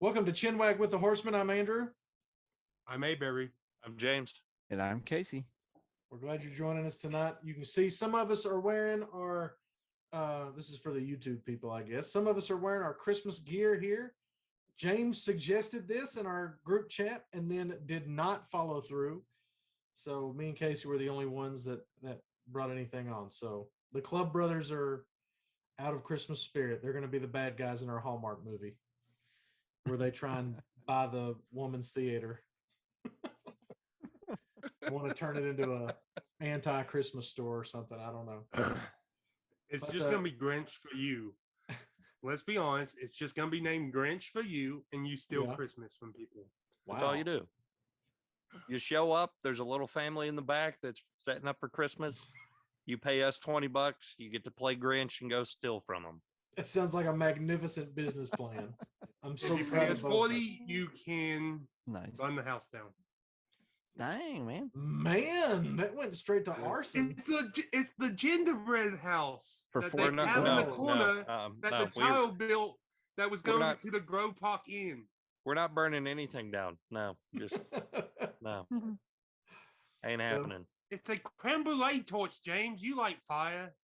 Welcome to Chinwag with the Horsemen. I'm Andrew. I'm Mayberry. I'm James. And I'm Casey. We're glad you're joining us tonight. You can see some of us are wearing our, this is for the YouTube people, I guess. Some of us are wearing our Christmas gear here. James suggested this in our group chat and then did not follow through. So me and Casey were the only ones that brought anything on. So the Club Brothers are out of Christmas spirit. They're going to be the bad guys in our Hallmark movie where they try and buy the woman's theater. Want to turn it into a anti-Christmas store or something. I don't know. It's just going to be Grinch for you. Let's be honest. It's just going to be named Grinch for you, and you steal Christmas from people. Wow. That's all you do. You show up. There's a little family in the back that's setting up for Christmas. You pay us $20. You get to play Grinch and go steal from them. It sounds like a magnificent business plan. I'm so if you proud pay us 40, you can burn the house down. Dang, man, that went straight to arson. It's the gingerbread house for that they have in the corner that the child built that was going to the grow park in. We're not burning anything down. No, just no. Ain't happening. It's a creme brulee torch, James. You like fire.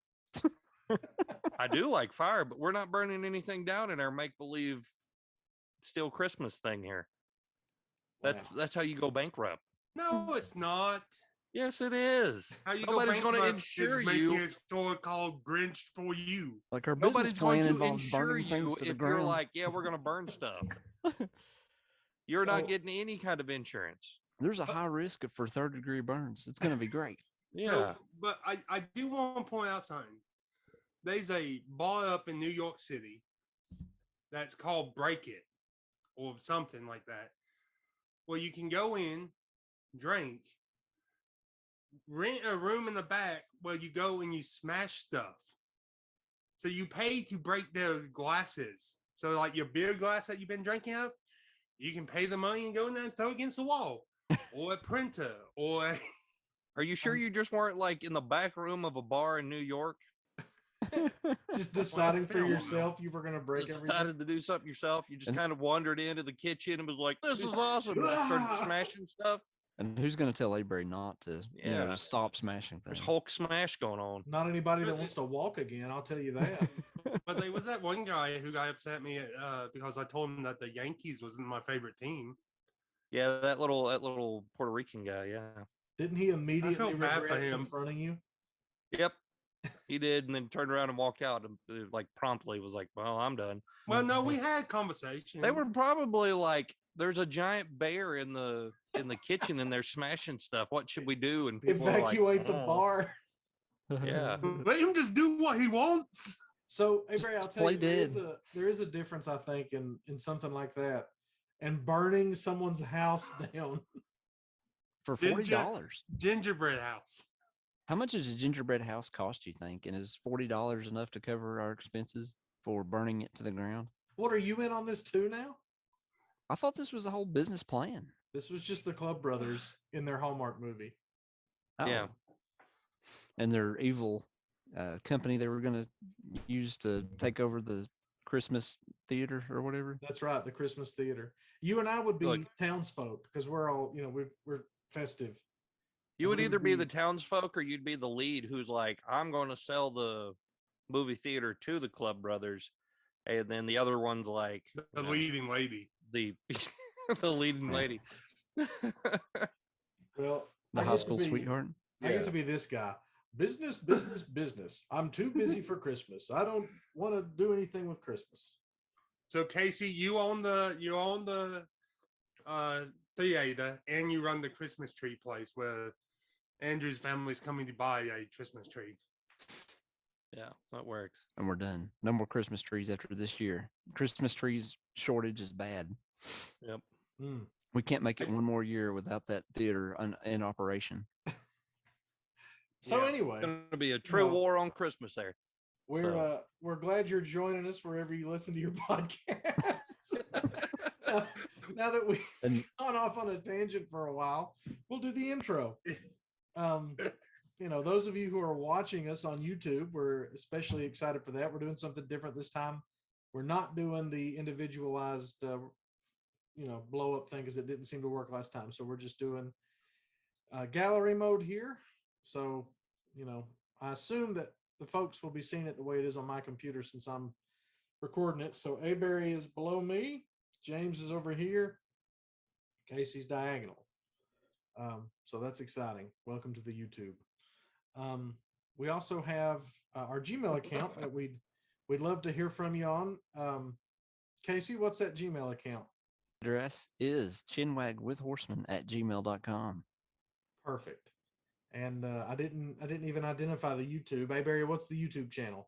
I do like fire, but we're not burning anything down in our make-believe still Christmas thing here. That's how you go bankrupt. No, it's not. Yes, it is. How you Nobody's going to insure you. Making a store called Grinch for you. Like our business plan involves burning things to the ground. You're like, yeah, we're going to burn stuff. You're not getting any kind of insurance. There's a high risk for third-degree burns. It's going to be great. Yeah. So, but I do want to point out something. There's a bar up in New York City that's called Break It or something like that, where you can go in, drink, rent a room in the back where you go and you smash stuff. So you pay to break their glasses. So like your beer glass that you've been drinking out, you can pay the money and go in there and throw it against the wall or a printer or Are you sure you just weren't like in the back room of a bar in New York? Just deciding for yourself you were going to break everything. Decided to do something yourself. You just kind of wandered into the kitchen and was like, this is awesome. And just started smashing stuff. And who's going to tell Avery not to, to stop smashing things? There's Hulk smash going on. Not anybody that wants to walk again, I'll tell you that. But there was that one guy who got upset at me because I told him that the Yankees wasn't my favorite team. Yeah, that little Puerto Rican guy, yeah. Didn't he immediately regret confronting you? Yep. He did, and then turned around and walked out and like promptly was like, well, I'm done. Well, no, we had conversation. They were probably like, there's a giant bear in the kitchen and they're smashing stuff. What should we do? And people evacuate the bar. Yeah. Let him just do what he wants. So Avery, I'll tell you, there is a difference, I think, in something like that and burning someone's house down. For $40. Gingerbread house. How much does a gingerbread house cost, you think? And is $40 enough to cover our expenses for burning it to the ground? What, are you in on this too now? I thought this was a whole business plan. This was just the Club Brothers in their Hallmark movie. Oh. Yeah. And their evil company they were going to use to take over the Christmas theater or whatever. That's right, the Christmas theater. You and I would be townsfolk because we're all, we're festive. You would either be the townsfolk or you'd be the lead who's like, I'm going to sell the movie theater to the Club Brothers. And then the other one's like the leading lady. The leading lady. Well, the high school sweetheart. I get to be this guy. Business, business, business. I'm too busy for Christmas. I don't want to do anything with Christmas. So Casey, you own the theater and you run the Christmas tree place where Andrew's family's coming to buy a Christmas tree. Yeah, that works. And we're done. No more Christmas trees after this year. Christmas trees shortage is bad. Yep. We can't make it one more year without that theater in operation. So anyway, it's going to be a true war on Christmas there. We're glad you're joining us wherever you listen to your podcast. Now that we've gone off on a tangent for a while, we'll do the intro. Those of you who are watching us on YouTube, we're especially excited for that. We're doing something different this time. We're not doing the individualized blow up thing because it didn't seem to work last time. So we're just doing gallery mode here. So, I assume that the folks will be seeing it the way it is on my computer since I'm recording it. So Berry is below me. James is over here. Casey's diagonal. So that's exciting. Welcome to the YouTube. We also have our Gmail account that we'd love to hear from you on. Casey, what's that Gmail account? Address is chinwagwithhorsemen@gmail.com. Perfect. And I didn't even identify the YouTube. Hey Barry, what's the YouTube channel?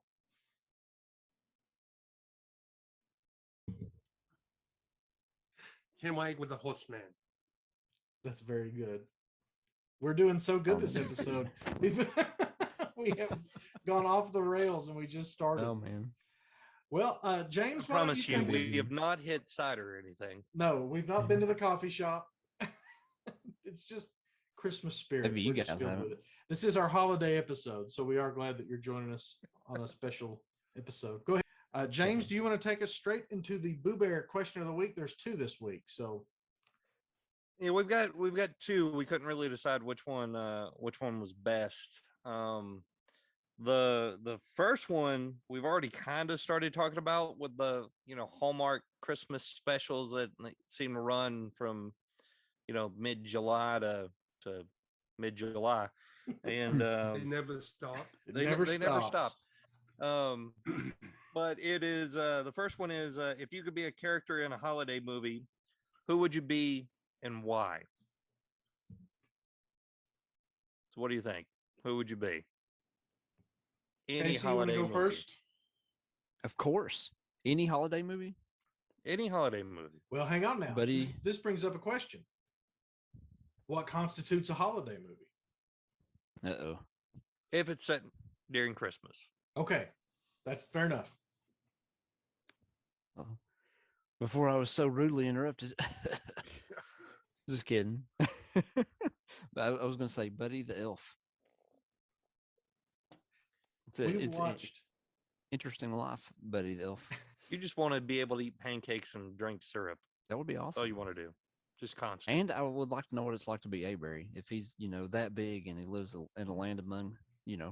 Chinwag with the Horsemen. That's very good. We're doing so good this episode. We have gone off the rails and we just started. Oh man. Well, James, I promise you, we have not hit cider or anything. No, we've not been to the coffee shop. It's just Christmas spirit. Maybe you guys haven't. This is our holiday episode, so we are glad that you're joining us on a special episode. Go ahead. James, do you want to take us straight into the Boo Bear question of the week? There's 2 this week, so yeah, we've got 2. We couldn't really decide which one was best. The first one we've already kind of started talking about with the Hallmark Christmas specials that seem to run from mid-July to mid-July, and they never stop. They never stop. But it is the first one is if you could be a character in a holiday movie, who would you be and why? So what do you think? Who would you be? Any Casey, holiday you want to go movie. first? Of course. Any holiday movie? Any holiday movie. Well, hang on now. Buddy. This brings up a question. What constitutes a holiday movie? Uh-oh. If it's set during Christmas. Okay. That's fair enough. Well, before I was so rudely interrupted. Just kidding. But I was going to say Buddy the Elf. It's watched interesting life, Buddy the Elf. You just want to be able to eat pancakes and drink syrup. That would be That's awesome. all you want to do. Just constant. And I would like to know what it's like to be Berry. If he's, that big and he lives in a land among,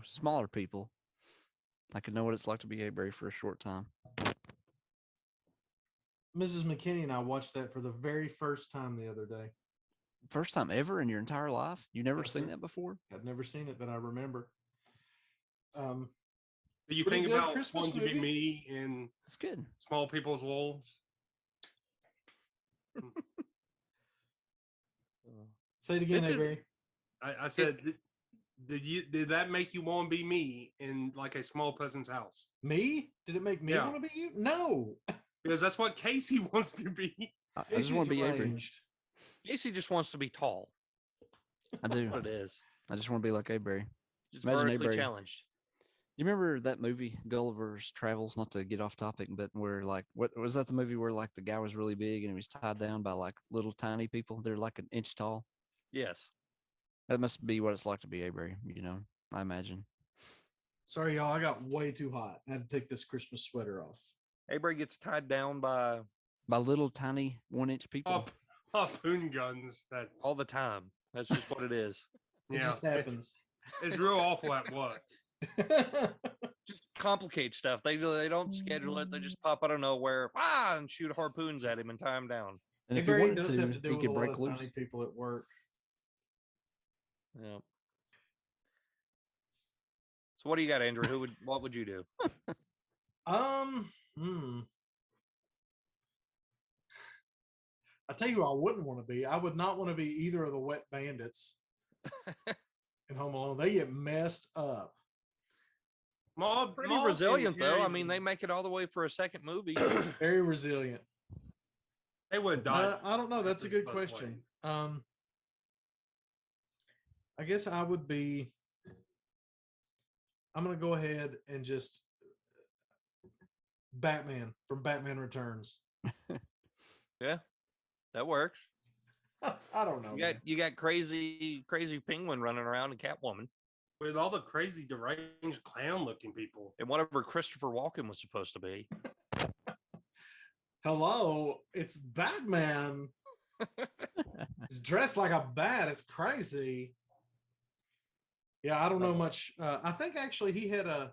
smaller people. I could know what it's like to be Berry for a short time. Mrs. McKinney and I watched that for the very first time the other day. First time ever in your entire life? You never Yes, seen sir. that before? I've never seen it, but I remember. Do you Pretty think good about Christmas wanting to be movie. me in It's good. Small People's Wolves? Say it again, It's a- Barry. I said, did that make you want to be me in like a small person's house? Me? Did it make me Yeah. want to be you? No. Because that's what Casey wants to be. I just Casey's want to be Berry. deranged. Casey just wants to be tall. I do. That's what it is. I just want to be like Berry. Just Imagine vertically Berry. challenged. You remember that movie Gulliver's Travels? Not to get off topic, but where what was that the movie where the guy was really big and he was tied down by little tiny people? They're like an inch tall. Yes. That must be what it's like to be Berry. I imagine. Sorry, y'all. I got way too hot. I had to take this Christmas sweater off. Avery gets tied down by By little tiny 1-inch people. Harpoon guns. That all the time. That's just what it is. It yeah, just happens. it's real awful at work. Just complicate stuff. They don't schedule it. They just pop out of nowhere, and shoot harpoons at him and tie him down. And if Barry he wanted does have to do he with could a lot break of loose. tiny people at work. Yeah. So what do you got, Andrew? What would you do? I tell you who I wouldn't want to be. I would not want to be either of the wet bandits in Home Alone. They get messed up. Pretty resilient though. I mean, they make it all the way for a second movie. Very resilient. They would die. I don't know. That's a good That's question. I guess I would be. I'm going to go ahead and just Batman from Batman Returns. Yeah, that works. I don't know. You got crazy penguin running around and Catwoman With all the crazy deranged clown looking people. and whatever Christopher Walken was supposed to be. Hello, it's Batman. He's dressed like a bat. It's crazy. Yeah, I don't know much. I think actually it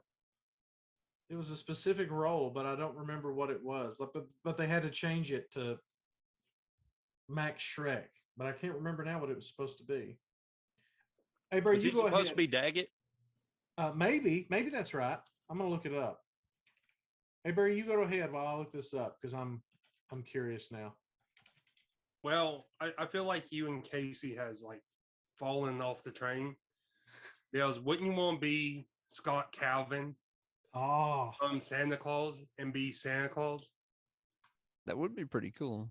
was a specific role, but I don't remember what it was. But they had to change it to Max Shrek, but I can't remember now what it was supposed to be. Hey, bro, Was you he go supposed ahead. to be Daggett? Maybe that's right. I'm gonna look it up. Hey, Barry, you go ahead while I look this up because I'm curious now. Well, I feel like you and Casey has like fallen off the train. Because wouldn't you want to be Scott Calvin Oh, from Santa Claus and be Santa Claus? That would be pretty cool.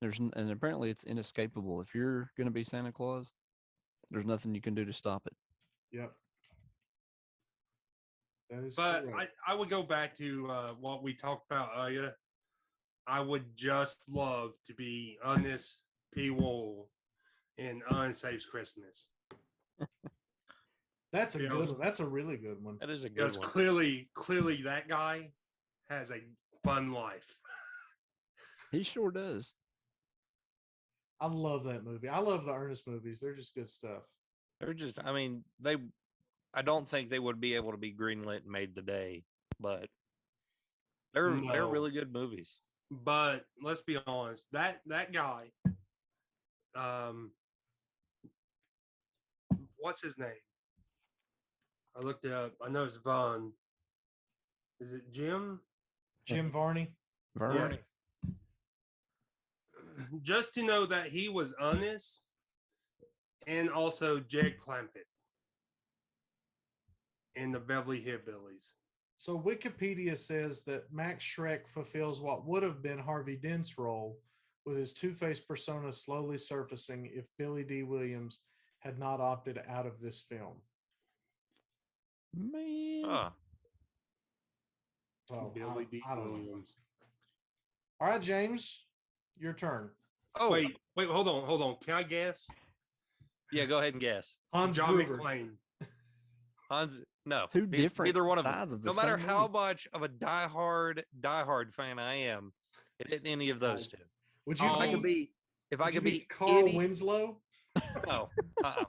And apparently it's inescapable. If you're going to be Santa Claus, there's nothing you can do to stop it. yep. That is But correct. I would go back to what we talked about earlier. I would just love to be Ernest P. Wool in Unsafe Christmas. That's a Yeah. good one. That's a really good one. That is a good Because one. clearly that guy has a fun life. He sure does. I love that movie. I love the Ernest movies. They're just good stuff. They're just, I mean, I don't think they would be able to be greenlit and made today, but they're No. really good movies. But let's be honest, that guy, what's his name? I looked it up. I know it's Vaughn. Is it Jim? Jim Varney. Vern. Yeah. Just to know that he was honest, and also Jed Clampett in the Beverly Hillbillies. So Wikipedia says that Max Shrek fulfills what would have been Harvey Dent's role, with his two-faced persona slowly surfacing if Billy D. Williams had not opted out of this film. Man. Huh. So Billy D. I don't know. Williams. All right, James, your turn. Oh, Wait, hold on. Can I guess? yeah, go ahead and guess. Hans John Gruber. McClane. Hans, no. Two different neither one of them. sides of the No matter same how movie. much of a diehard fan I am, it isn't any of those Nice. two. Would you Oh, If I could be? be, if I Would you could be Carl any, Winslow? no, uh-uh.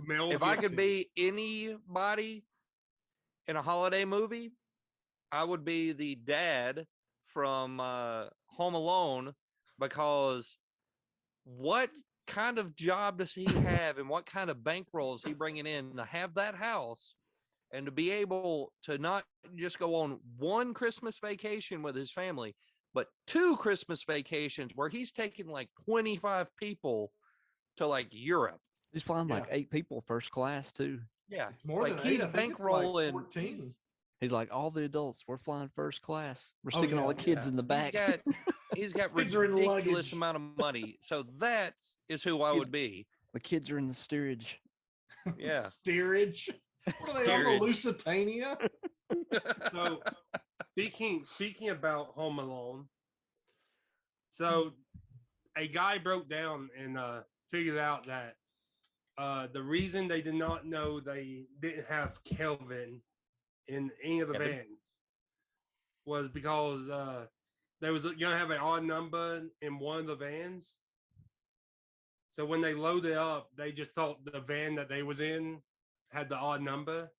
Mel If I could Gibson. be anybody in a holiday movie, I would be the dad from Home Alone, because what kind of job does he have and what kind of bankroll is he bringing in to have that house and to be able to not just go on one Christmas vacation with his family, but 2 Christmas vacations where he's taking like 25 people to like Europe. He's flying like Yeah. 8 people first class too. Yeah. It's more like than 8. he's I think it's like bankrolling 14. He's like, all the adults, we're flying first class. We're Oh, sticking all yeah, the kids yeah. in the back. He's got Kids are in ridiculous luggage. amount of money. So that is who I would be. The kids are in the steerage. Yeah. Steerage. What are they on the Lusitania? So speaking about Home Alone, so a guy broke down and figured out that the reason they did not know they didn't have Kelvin in any of the Kevin? vans was because they was gonna have an odd number in one of the vans. So when they loaded up, they just thought the van that they was in had the odd number.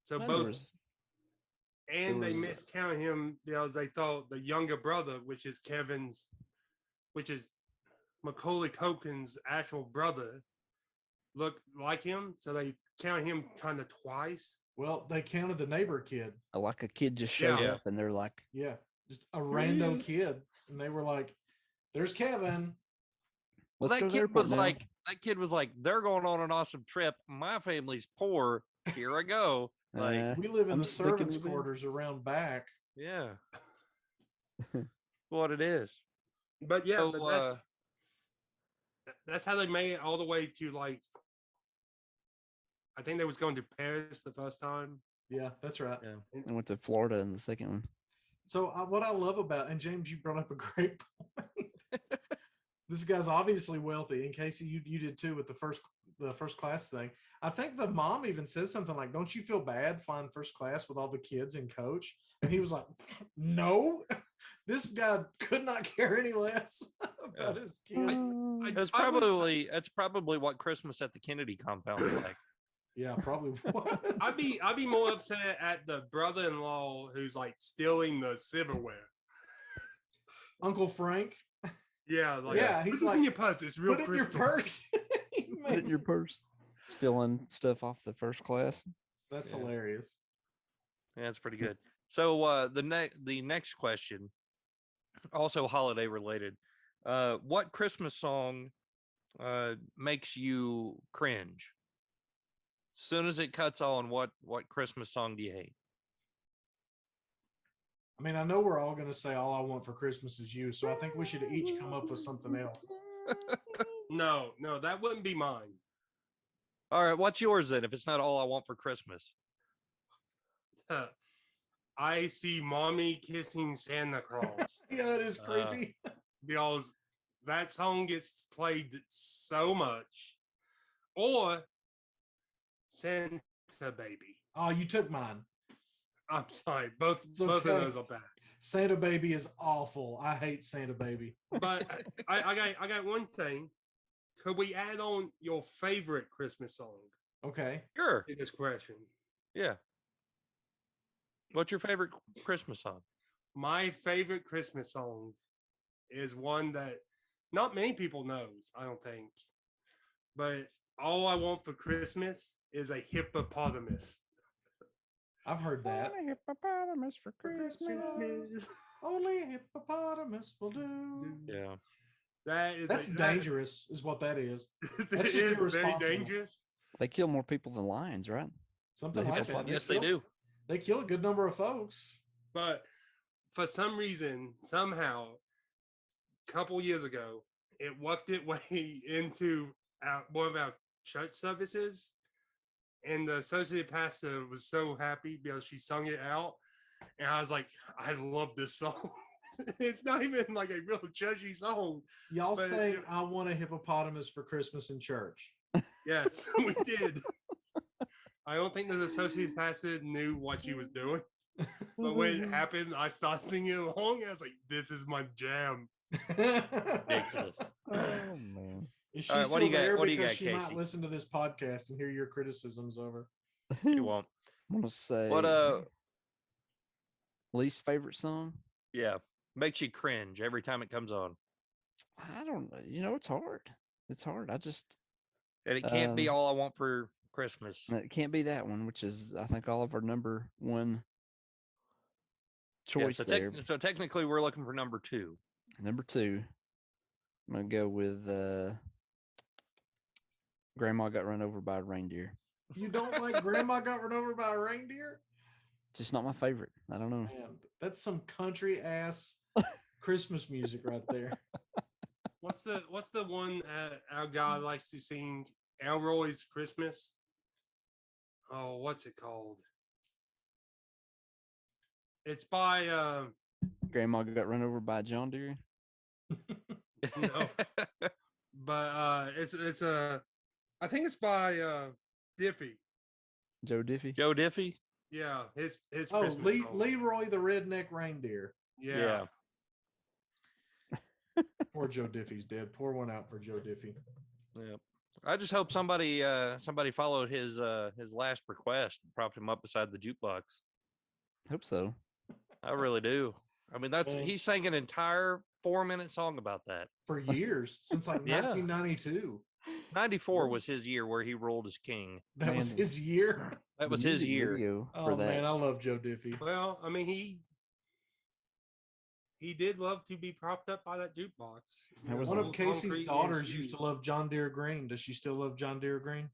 So Well, both, and there they was, miscounted him because they thought the younger brother, which is Macaulay Culkin's actual brother, looked like him. So they counted him kind of twice. Well, they counted the neighbor kid. like a kid just showed Yeah. up and they're like, Yeah, just a he rando is. kid, and they were like, "There's Kevin." let's go that to the airport now. that kid was like, they're going on an awesome trip. My family's poor. Here I go. Like, We live in I'm the sticking servants' with him. quarters around back. yeah. What it is. But yeah, So, but that's how they made it all the way to like. I think they was going to Paris the first time. Yeah, that's right. Yeah. I went to Florida in the second one. So what I love about, and James, you brought up a great point. This guy's obviously wealthy. And Casey, you did too with the first class thing. I think the mom even says something like, "Don't you feel bad flying first class with all the kids and coach?" And he was like, "No." This guy could not care any less about his kids. That's probably what Christmas at the Kennedy compound is like. Yeah, probably was. I'd be more upset at the brother-in-law who's like stealing the silverware. Uncle Frank. Yeah, like Yeah, he's put this like, in your purse. It's real Put it in your Christmas. purse. Put it in your purse. Stealing stuff off the first class. That's Yeah. hilarious. Yeah, that's pretty good. So the next question, also holiday related. What Christmas song makes you cringe? As soon as it cuts on, what Christmas song do you hate? I mean, I know we're all going to say "All I Want for Christmas Is You," so I think we should each come up with something else. No, that wouldn't be mine. All right, what's yours then? If it's not "All I Want for Christmas," I see mommy kissing Santa Claus. Yeah, that is creepy. Because that song gets played so much. Or Santa Baby. Oh, you took mine. I'm sorry, both okay. of those are bad. Santa Baby is awful. I hate Santa Baby. But I got one thing. Could we add on your favorite Christmas song Okay. sure. to this question? Yeah. What's your favorite Christmas song? My favorite Christmas song is one that not many people knows, I don't think. But it's All I Want for Christmas is a hippopotamus. I've heard that. A hippopotamus for Christmas. Only a hippopotamus will do. Yeah. That's dangerous, is what that is. That That's just is very irresponsible. dangerous. They kill more people than lions, right? Something The like that. hippopotamus? Yes, they do. They kill a good number of folks. But for some reason, somehow, a couple years ago, it worked its way into one of our church services. And the associate pastor was so happy because she sung it out. And I was like, I love this song. It's not even like a real churchy song. Y'all But- say, "I want a hippopotamus for Christmas in church." Yes, we did. I don't think the associate pastor knew what she was doing. But when it happened, I started singing along. I was like, this is my jam. Ridiculous. Oh man. Is she All right, still what do you got- there? what do you Because got, she might Casey? listen to this podcast and hear your criticisms over. You won't. I'm gonna say What least favorite song. yeah, makes you cringe every time it comes on. I don't know. You know, it's hard. It's hard. I just And it can't be Um, "All I Want for Christmas." it can't be that one, which is I think all of our number one Yeah, choice so, there. so technically we're looking for number 2. Number two, I'm gonna go with Grandma Got Run Over by a Reindeer. You don't like "Grandma Got Run Over by a Reindeer"? Just not my favorite. I don't know. Man, that's some country ass Christmas music right there. What's the one our guy likes to sing? Elroy's Christmas. Oh, what's it called? It's by Grandma Got Run Over by a John Deere. no, but it's I think it's by Diffie. Joe Diffie. Joe Diffie? Yeah, his Oh, Christmas song. Leroy the Redneck Reindeer. Yeah. Poor Joe Diffie's dead. Pour one out for Joe Diffie. Yeah. I just hope somebody followed his last request and propped him up beside the jukebox. Hope so. I really do. I mean, Man. he sang an entire 4-minute song about that. For years, since like Yeah. 1992. 94 was his year where he ruled as king. That was Man. his year. That was The his music year. video Oh for that. man, I love Joe Diffie. Well, I mean, he did love to be propped up by that jukebox. That was One a of Casey's daughters used to love John Deere Green. Does she still love John Deere Green?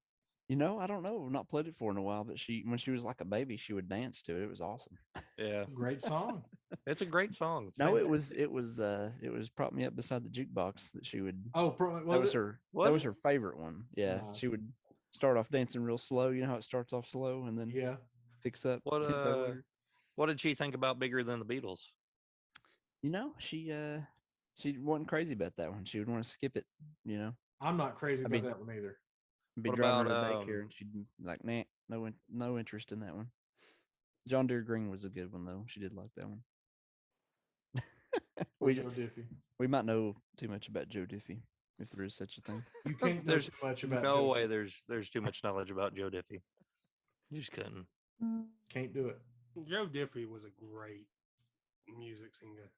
You know, I don't know. I've not played it for in a while, but when she was like a baby, she would dance to it. It was awesome. Yeah. Great song. It's a great song. It's No, fantastic. it was prop me up beside the jukebox that she would. Oh, That was was it? her. Was That was it? her favorite one. Yeah, she Nice. would start off dancing real slow. You know how it starts off slow and then Yeah. picks up. What tempo later. what did she think about Bigger Than the Beatles? You know, she wasn't crazy about that one. She would want to skip it. You know, I'm not crazy about mean- that one either. Be What driving her about, to daycare, and she'd be like, "Nah, no interest in that one." John Deere Green was a good one though. She did like that one. Or Joe Diffie. We might know too much about Joe Diffie, if there is such a thing. You can't know There's too much about no Joe way Diffie. there's too much knowledge about Joe Diffie. You just couldn't. Can't do it. Joe Diffie was a great music singer.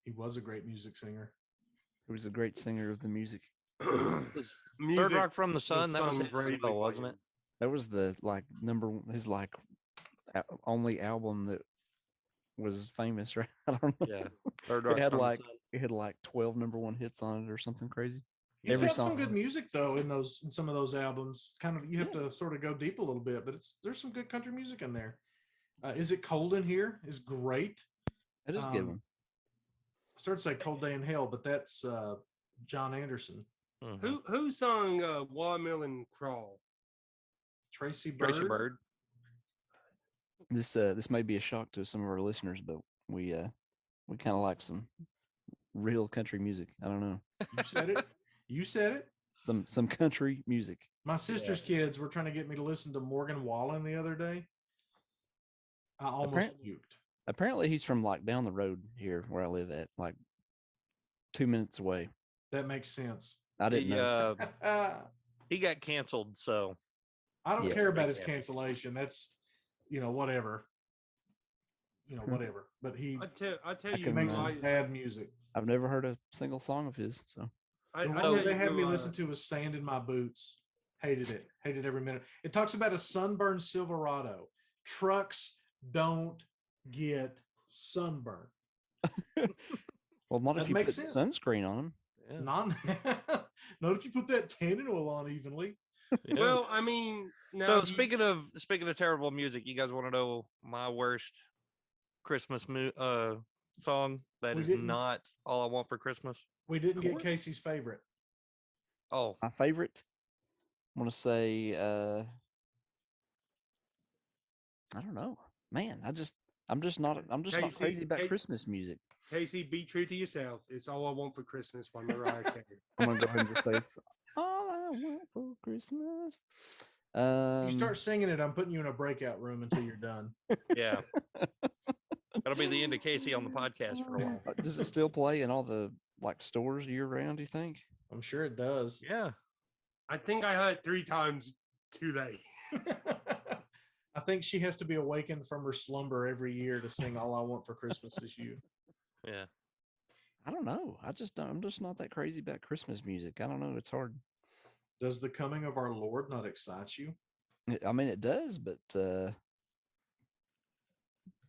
He was a great music singer. He was a great singer of the music. Was Music Third Rock from the Sun, that was sung his greatly deal, by wasn't him. it? That was the his only album that was famous, right? I don't know. Yeah. Third Rock It had from the like Sun. 12 #1 hits on it or something crazy. He's Every got some song. good music though in some of those albums. Kind of you have to sort of go deep a little bit, but there's some good country music in there. Is It Cold in Here is great. It is a good one. I started to say Cold Day in Hell, but that's John Anderson. Mhm. Who sung Watermelon Crawl? Tracy Bird. Tracy Bird. This may be a shock to some of our listeners, but we kind of like some real country music. I don't know. You said it. You said it. Some country music. My sister's kids were trying to get me to listen to Morgan Wallen the other day. I almost puked. Apparently he's from like down the road here where I live at, like 2 minutes away. That makes sense. I didn't know. He got canceled, so I don't Yeah. care about his cancellation. That's whatever. Whatever. But he I tell you, can, makes why- some bad music. I've never heard a single song of his. So I The tell one they you, had me listen to was Sand in My Boots. Hated it. Hated every minute. It talks about a sunburned Silverado. Trucks don't get sunburned. well, not That if you makes put sense. sunscreen on them. It's not not if you put that tannin oil on evenly. yeah. Well, I mean, now So you- speaking of terrible music, you guys want to know my worst Christmas song that We is didn't- not All I Want for Christmas? We didn't get course. Casey's favorite. Oh, My favorite, I want to say, I don't know, man. I'm just not Casey- crazy about Ca- Christmas music. Casey, be true to yourself. It's All I Want for Christmas by Mariah Carey. I'm gonna go ahead and just say it's all I want for Christmas. You start singing it, I'm putting you in a breakout room until you're done. yeah. That'll be the end of Casey on the podcast for a while. Does it still play in all the like stores year round? Do you think? I'm sure it does. Yeah. I think I heard it 3 times today. I think she has to be awakened from her slumber every year to sing All I Want for Christmas Is You. Yeah. I don't know. I'm just not that crazy about Christmas music. I don't know. It's hard. Does the coming of our Lord not excite you? I mean, it does, but I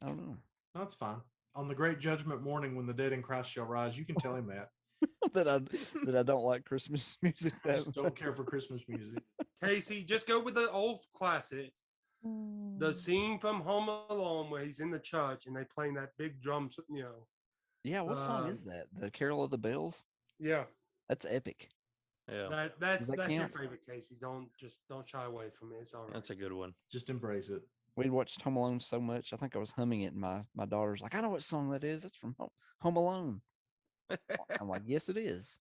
don't know. That's fine. On the great judgment morning when the dead in Christ shall rise, you can tell him that. that I don't like Christmas music. I just don't care for Christmas music. Casey, just go with the old classic. The scene from Home Alone where he's in the church and they playing that big drum, Yeah, what song is that? The Carol of the Bells? Yeah, That's epic. Yeah. that's that your count? favorite, Casey. Don't shy away from it. It's all right. That's a good one. Just embrace it. We'd watched Home Alone so much. I think I was humming it, and my daughter's like, "I know what song that is. It's from Home Alone." I'm like, "Yes, it is."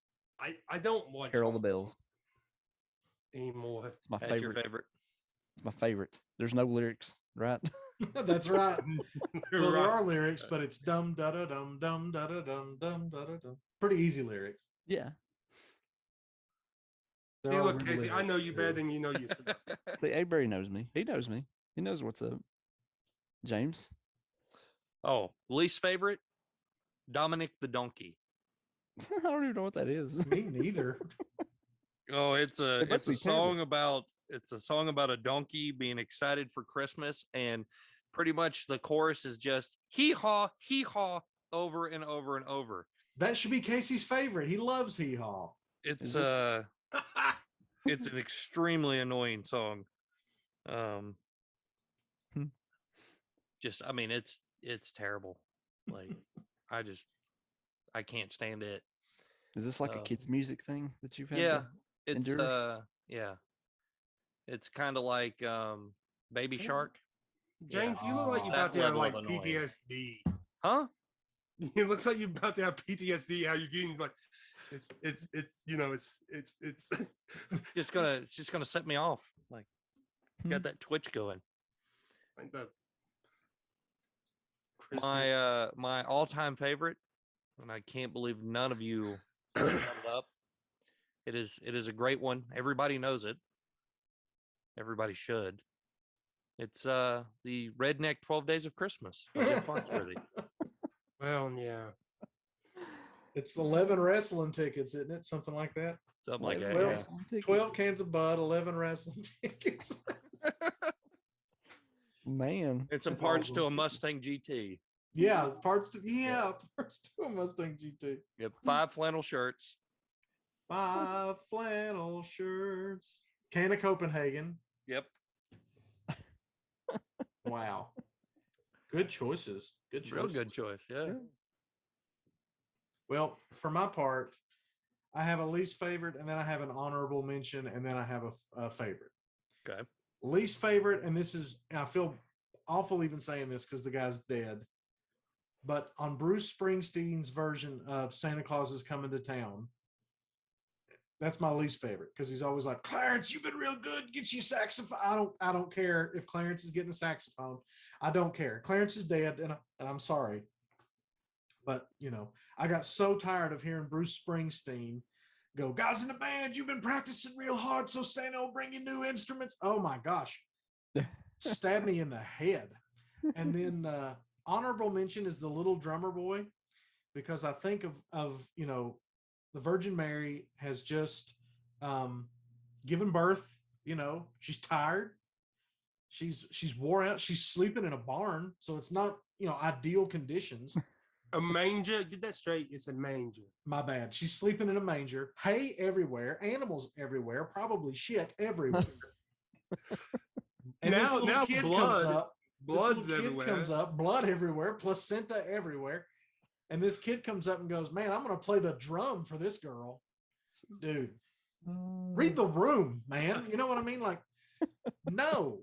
I don't watch Carol of the Home Bells. Alone anymore. It's my That's your favorite. favorite. It's my favorite. There's no lyrics, right? That's right. You're Well, there right. are lyrics, but it's dum da da dum dum da da dum dum da da dum. Pretty easy lyrics. Yeah. There See, are look, real Casey, I lyrics, know you too. better than you know yourself. See, Avery knows me. He knows me. He knows what's up. James. Oh, least favorite? Dominic the Donkey. I don't even know what that is. Me neither. Oh, it's a It must it's a be terrible. song about a donkey being excited for Christmas, and pretty much the chorus is just hee haw over and over and over. That should be Casey's favorite. He loves hee haw. It's Is this- it's an extremely annoying song. Hmm. Just I mean it's terrible. Like I can't stand it. Is this like a kids' music thing that you've had? Yeah, to it's endure? yeah. It's kind of like Baby Shark. James, you look like you're That about to have level like of annoying. PTSD. Huh? It looks like you're about to have PTSD. How you're getting like, it's you know it's It's just gonna set me off. Like, got that twitch going. like the Christmas. My all-time favorite, and I can't believe none of you brought it up. It is a great one. Everybody knows it. Everybody should. It's the Redneck 12 Days of Christmas by Jeff Foxworthy. Well, yeah. It's 11 wrestling tickets, isn't it? Something like that. Something like that. 12, Yeah. 12 cans of Bud, 11 wrestling tickets. Man, And some That's parts awesome. to a Mustang GT. Yeah, parts to a Mustang GT. Yep, 5 flannel shirts. 5 flannel shirts. Can of Copenhagen. Yep. Wow. Good choices. Good choices. Real good choice. Yeah. Well, for my part, I have a least favorite, and then I have an honorable mention, and then I have a favorite. Okay. Least favorite, and this is, I feel awful even saying this because the guy's dead, but on Bruce Springsteen's version of Santa Claus is Coming to Town, that's my least favorite because he's always like, Clarence, you've been real good. Get you a saxophone. I don't care if Clarence is getting a saxophone. I don't care. Clarence is dead, and I'm sorry. But, I got so tired of hearing Bruce Springsteen go, guys in the band, you've been practicing real hard, so Santa will bring you new instruments. Oh, my gosh. Stab me in the head. And then honorable mention is the little drummer boy, because I think of the Virgin Mary has just given birth. She's tired. She's wore out. She's sleeping in a barn, so it's not ideal conditions. A manger. Get that straight. It's a manger. My bad. She's sleeping in a manger. Hay everywhere. Animals everywhere. Probably shit everywhere. And now kid blood. comes up. Blood's Kid everywhere. comes up. Blood everywhere. Placenta everywhere. And this kid comes up and goes, "Man, I'm going to play the drum for this girl." Dude, read the room, man. You know what I mean? Like, no.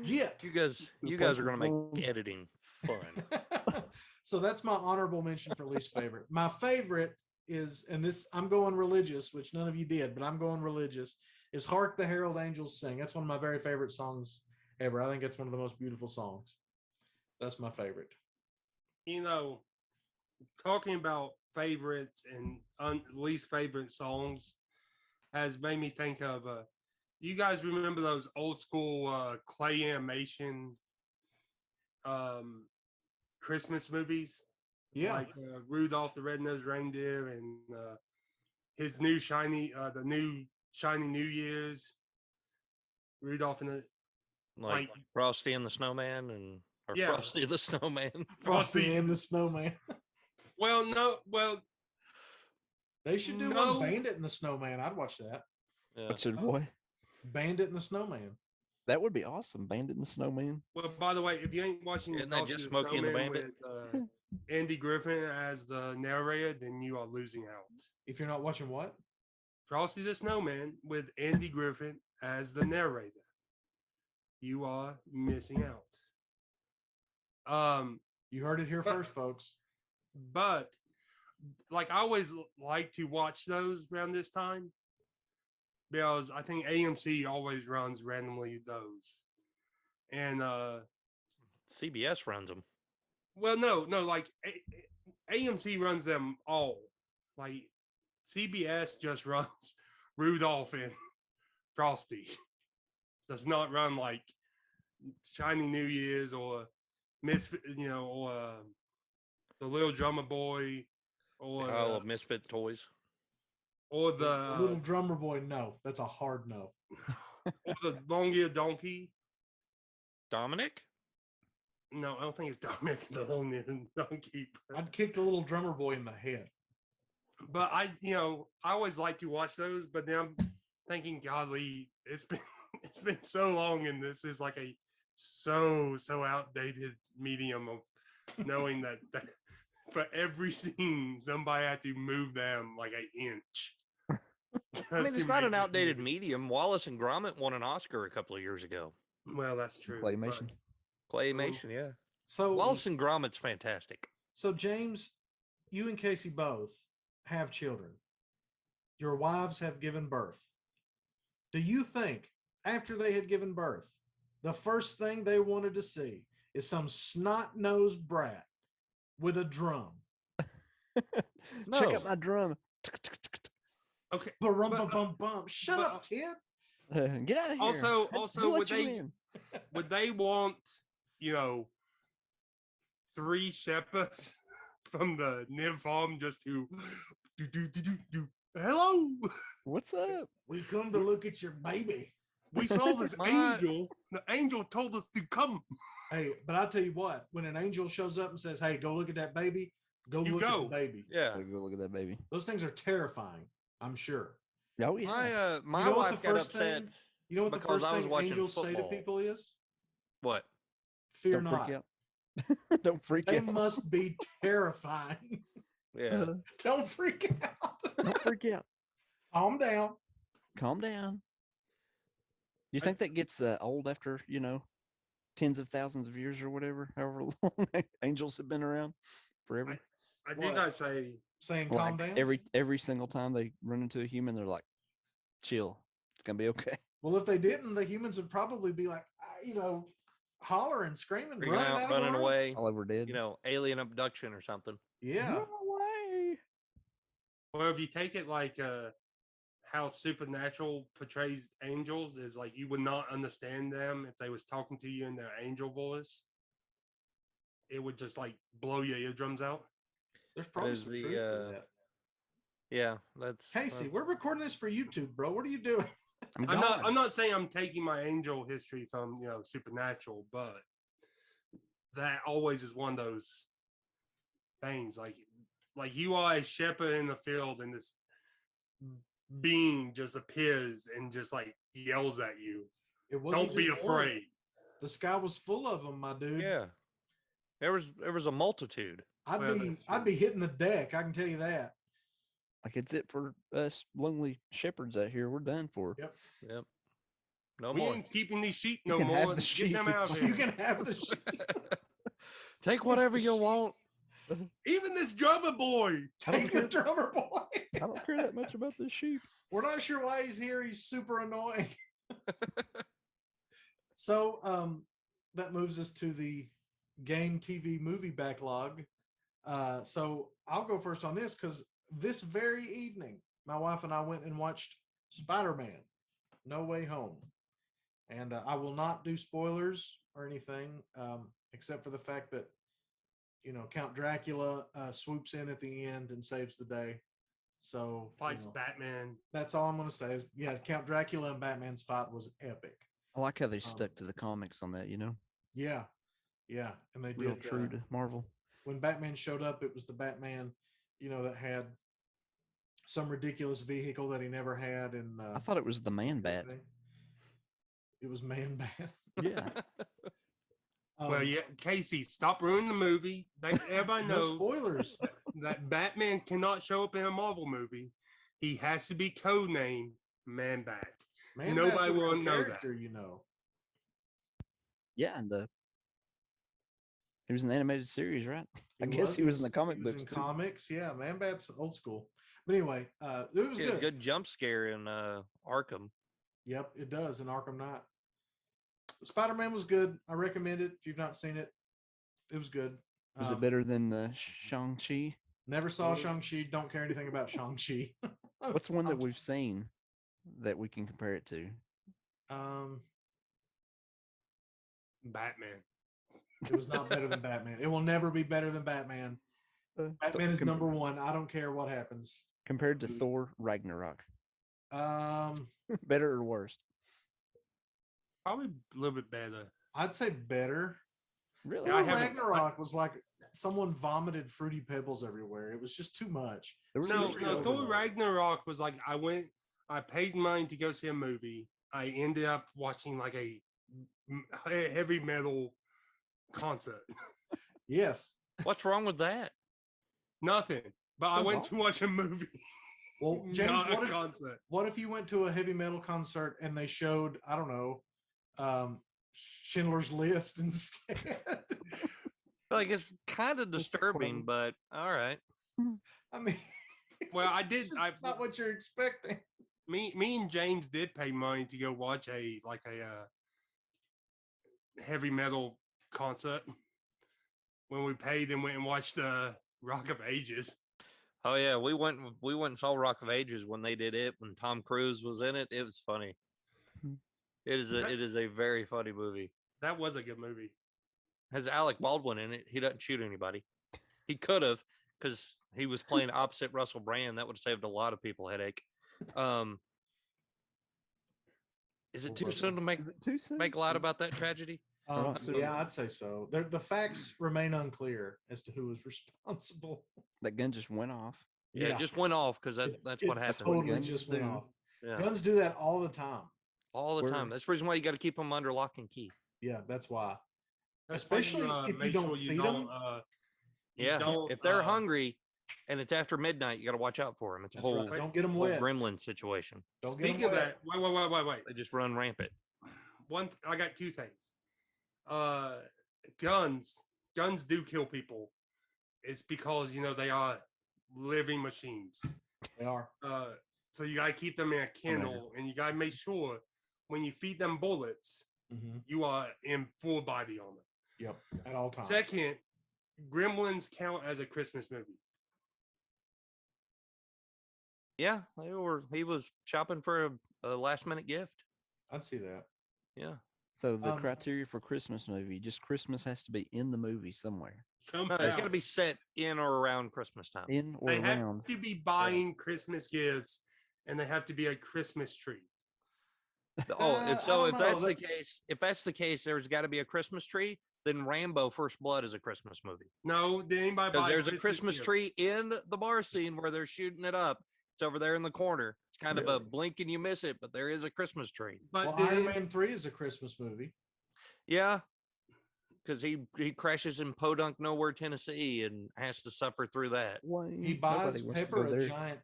Yet. You guys are gonna make editing fun. So that's my honorable mention for least favorite. My favorite is, and this, I'm going religious, which none of you did, but I'm going religious, is Hark the Herald Angels Sing. That's one of my very favorite songs ever. I think it's one of the most beautiful songs. That's my favorite. Talking about favorites and least favorite songs has made me think of, do you guys remember those old school clay animation Christmas movies? Yeah. Like Rudolph the Red-Nosed Reindeer and his new shiny New Year's. Rudolph and the Like Frosty and the Snowman or Yeah. Frosty the Snowman. Frosty and the Snowman. Well, They should do No. one Bandit and the Snowman. I'd watch that. Yeah. What should what? Bandit and the Snowman. That would be awesome. Bandit and the Snowman. well. By the way, if you ain't watching Isn't that Frosty just the Smokey and the Snowman Bandit? with Andy Griffin as the narrator, then you are losing out. If you're not watching what? Frosty the Snowman with Andy Griffin as the narrator, you are missing out. You heard it here first, folks. But like I always like to watch those around this time because I think AMC always runs randomly those. And CBS runs them. well, no, like AMC runs them all. Like CBS just runs Rudolph and Frosty. Does not run like Shiny New Year's or Misfit, or the Little Drummer Boy, or I love Misfit toys. or The little drummer boy, no. That's a hard no. or the Long-Eared Donkey. Dominic? No, I don't think it's Dominic the Long-Eared Donkey. I'd kick the little drummer boy in the head. But I always like to watch those. But then I'm thinking, godly, it's been so long, and this is like a so outdated medium of knowing that for every scene somebody had to move them like an inch. I mean, just it's to not make an this outdated movie. medium. Wallace and Gromit won an Oscar a couple of years ago. Well, that's true. Claymation. Claymation, yeah. So Wallace and Gromit's fantastic. So James, you and Casey both, have children. Your wives have given birth. Do you think after they had given birth, the first thing they wanted to see is some snot-nosed brat with a drum? Check No. out my drum. Okay. Bum. Shut but- up, kid. Get out of here. Also, Who would let you they in? would they want, 3 shepherds from the nymph farm just to do. Hello, What's up? We come to look at your baby. we saw this My- angel. The angel told us to come. Hey, but I'll tell you what, when an angel shows up and says, hey, go look at that baby, go You look at go. the baby. Yeah. Go look at that baby. Those things are terrifying, I'm sure. Oh yeah. My You know what wife the got first upset. thing- You know what the because first I was thing watching angels say to football. people is? What? Fear Don't not. freak out. Don't freak They out. must be terrifying. Yeah. Don't freak out. Don't freak out. Calm down. Calm down. You think that gets old after, tens of thousands of years or whatever, however long angels have been around? Forever. I do What? gotta say, Saying calm down. Every single time they run into a human, they're like, chill. It's gonna be okay. Well, if they didn't, the humans would probably be like, hollering, screaming, Freaking running out, out of the running room. away. All over dead. Alien abduction or something. Yeah. Run away. well, if you take it like how Supernatural portrays angels, is like you would not understand them if they was talking to you in their angel voice. It would just like blow your eardrums out. There's probably is some the, truth to that. Yeah, that's Casey, we're recording this for YouTube, bro. What are you doing? I'm I'm gone. not saying I'm taking my angel history from Supernatural, but that always is one of those things. Like you are a shepherd in the field, and this being just appears and just like yells at you. It wasn't Don't be just one. afraid. The sky was full of them, my dude. yeah. There was a multitude. I'd Well, be that's I'd true. be hitting the deck. I can tell you that. Like it's it for us lonely shepherds out here. We're done for. Yep. Yep. No We more. ain't keeping these sheep You no can have more. the Get sheep, them it's out of fine. You here. can have the sheep. Take whatever you want. Even this drummer boy. Take the drummer boy. I don't care that much about this sheep. We're not sure why he's here. He's super annoying. So that moves us to the game TV movie backlog. So I'll go first on this because this very evening, my wife and I went and watched Spider-Man No Way Home. And I will not do spoilers or anything, except for the fact that, Count Dracula swoops in at the end and saves the day. So Fights Batman. that's all I'm going to say is, yeah, Count Dracula and Batman's fight was epic. I like how they stuck to the comics on that. Yeah. Yeah. And they Real did. true to Marvel. When Batman showed up, it was the Batman, that had some ridiculous vehicle that he never had. And I thought it was the Man Bat. it was Man Bat. Yeah. Well, yeah, Casey, stop ruining the movie. Everybody No knows spoilers. that Batman cannot show up in a Marvel movie. He has to be codenamed Man Bat. Man Nobody Bat's a real will know that. character, Yeah, and he was in the animated series, right? I He guess he was in the He comic was books in too. comics, yeah. Man Bat's old school. But anyway, it was Yeah, good. good jump scare in Arkham. Yep, it does in Arkham Knight. Spider-Man was good. I recommend it if you've not seen it. It was good. Was it better than Shang-Chi? Never saw Shang-Chi. Don't care anything about Shang-Chi. What's one that we've seen that we can compare it to? Batman. It was not better than Batman. It will never be better than Batman. Batman is number one. I don't care what happens. Compared to Thor Ragnarok. Um, Better or worse? Probably a little bit better. I'd say better. Really? Yeah, I Thor haven't- Ragnarok was like someone vomited fruity pebbles everywhere. It was just too much. There was No, Super no, Thor overload. Ragnarok was like I paid money to go see a movie. I ended up watching like a heavy metal concert. Yes. What's wrong with that? Nothing. But I Sounds went awesome. to watch a movie. Well, James, not what a if, concert. what if you went to a heavy metal concert and they showed, I don't know, Schindler's List instead? Like it's kind of Just disturbing, clone. but all right. I mean, Well, I It's did. just not what you're expecting. Me and James did pay money to go watch a heavy metal concert. When we paid and went and watched the Rock of Ages. Oh yeah, we went and saw Rock of Ages when they did it when Tom Cruise was in it. It was funny. Hmm. It is a very funny movie. That was a good movie. Has Alec Baldwin in it. He doesn't shoot anybody. He could have because he was playing opposite Russell Brand. That would have saved a lot of people headache. Is it too soon to make Is it too soon? make light about that tragedy? Yeah, I'd say so. The facts remain unclear as to who was responsible. That gun just went off. Yeah, it just went off because that's what happened. Totally guns just went do. off. Yeah, Guns do that all the time. all the Where- time. That's the reason why you got to keep them under lock and key. Yeah, that's why. That's why Especially if you make don't sure feed them. Yeah, don't, if they're hungry and it's after midnight, you got to watch out for them. It's a That's whole, right. Don't get them whole wet. gremlin situation. Don't get Speaking them of wet. that, wait. They just run rampant. I got two things. Guns do kill people. It's because they are living machines. They are. So you gotta keep them in a kennel, and you gotta make sure when you feed them bullets, you are in full body armor. Yep, at all times. Second, Gremlins count as a Christmas movie. Yeah, he was shopping for a last minute gift. I'd see that. Yeah. So the Um, criteria for Christmas movie, just Christmas has to be in the movie somewhere, No, Somehow it's got to be set in or around Christmas time. in or they have around. to be buying Christmas gifts, and they have to be a Christmas tree. Oh, I if don't that's know. the case, there's got to be a Christmas tree. Then Rambo: First Blood is a Christmas movie No, did anybody because buy there's a Christmas gifts? tree in the bar scene where they're shooting it up. It's over there in the corner. It's kind of a Really? blink and you miss it, but there is a Christmas tree. But Well, did Iron any- Man 3 is a Christmas movie. Yeah, because he crashes in Podunk, nowhere, Tennessee, and has to suffer through that. He buys Pepper a giant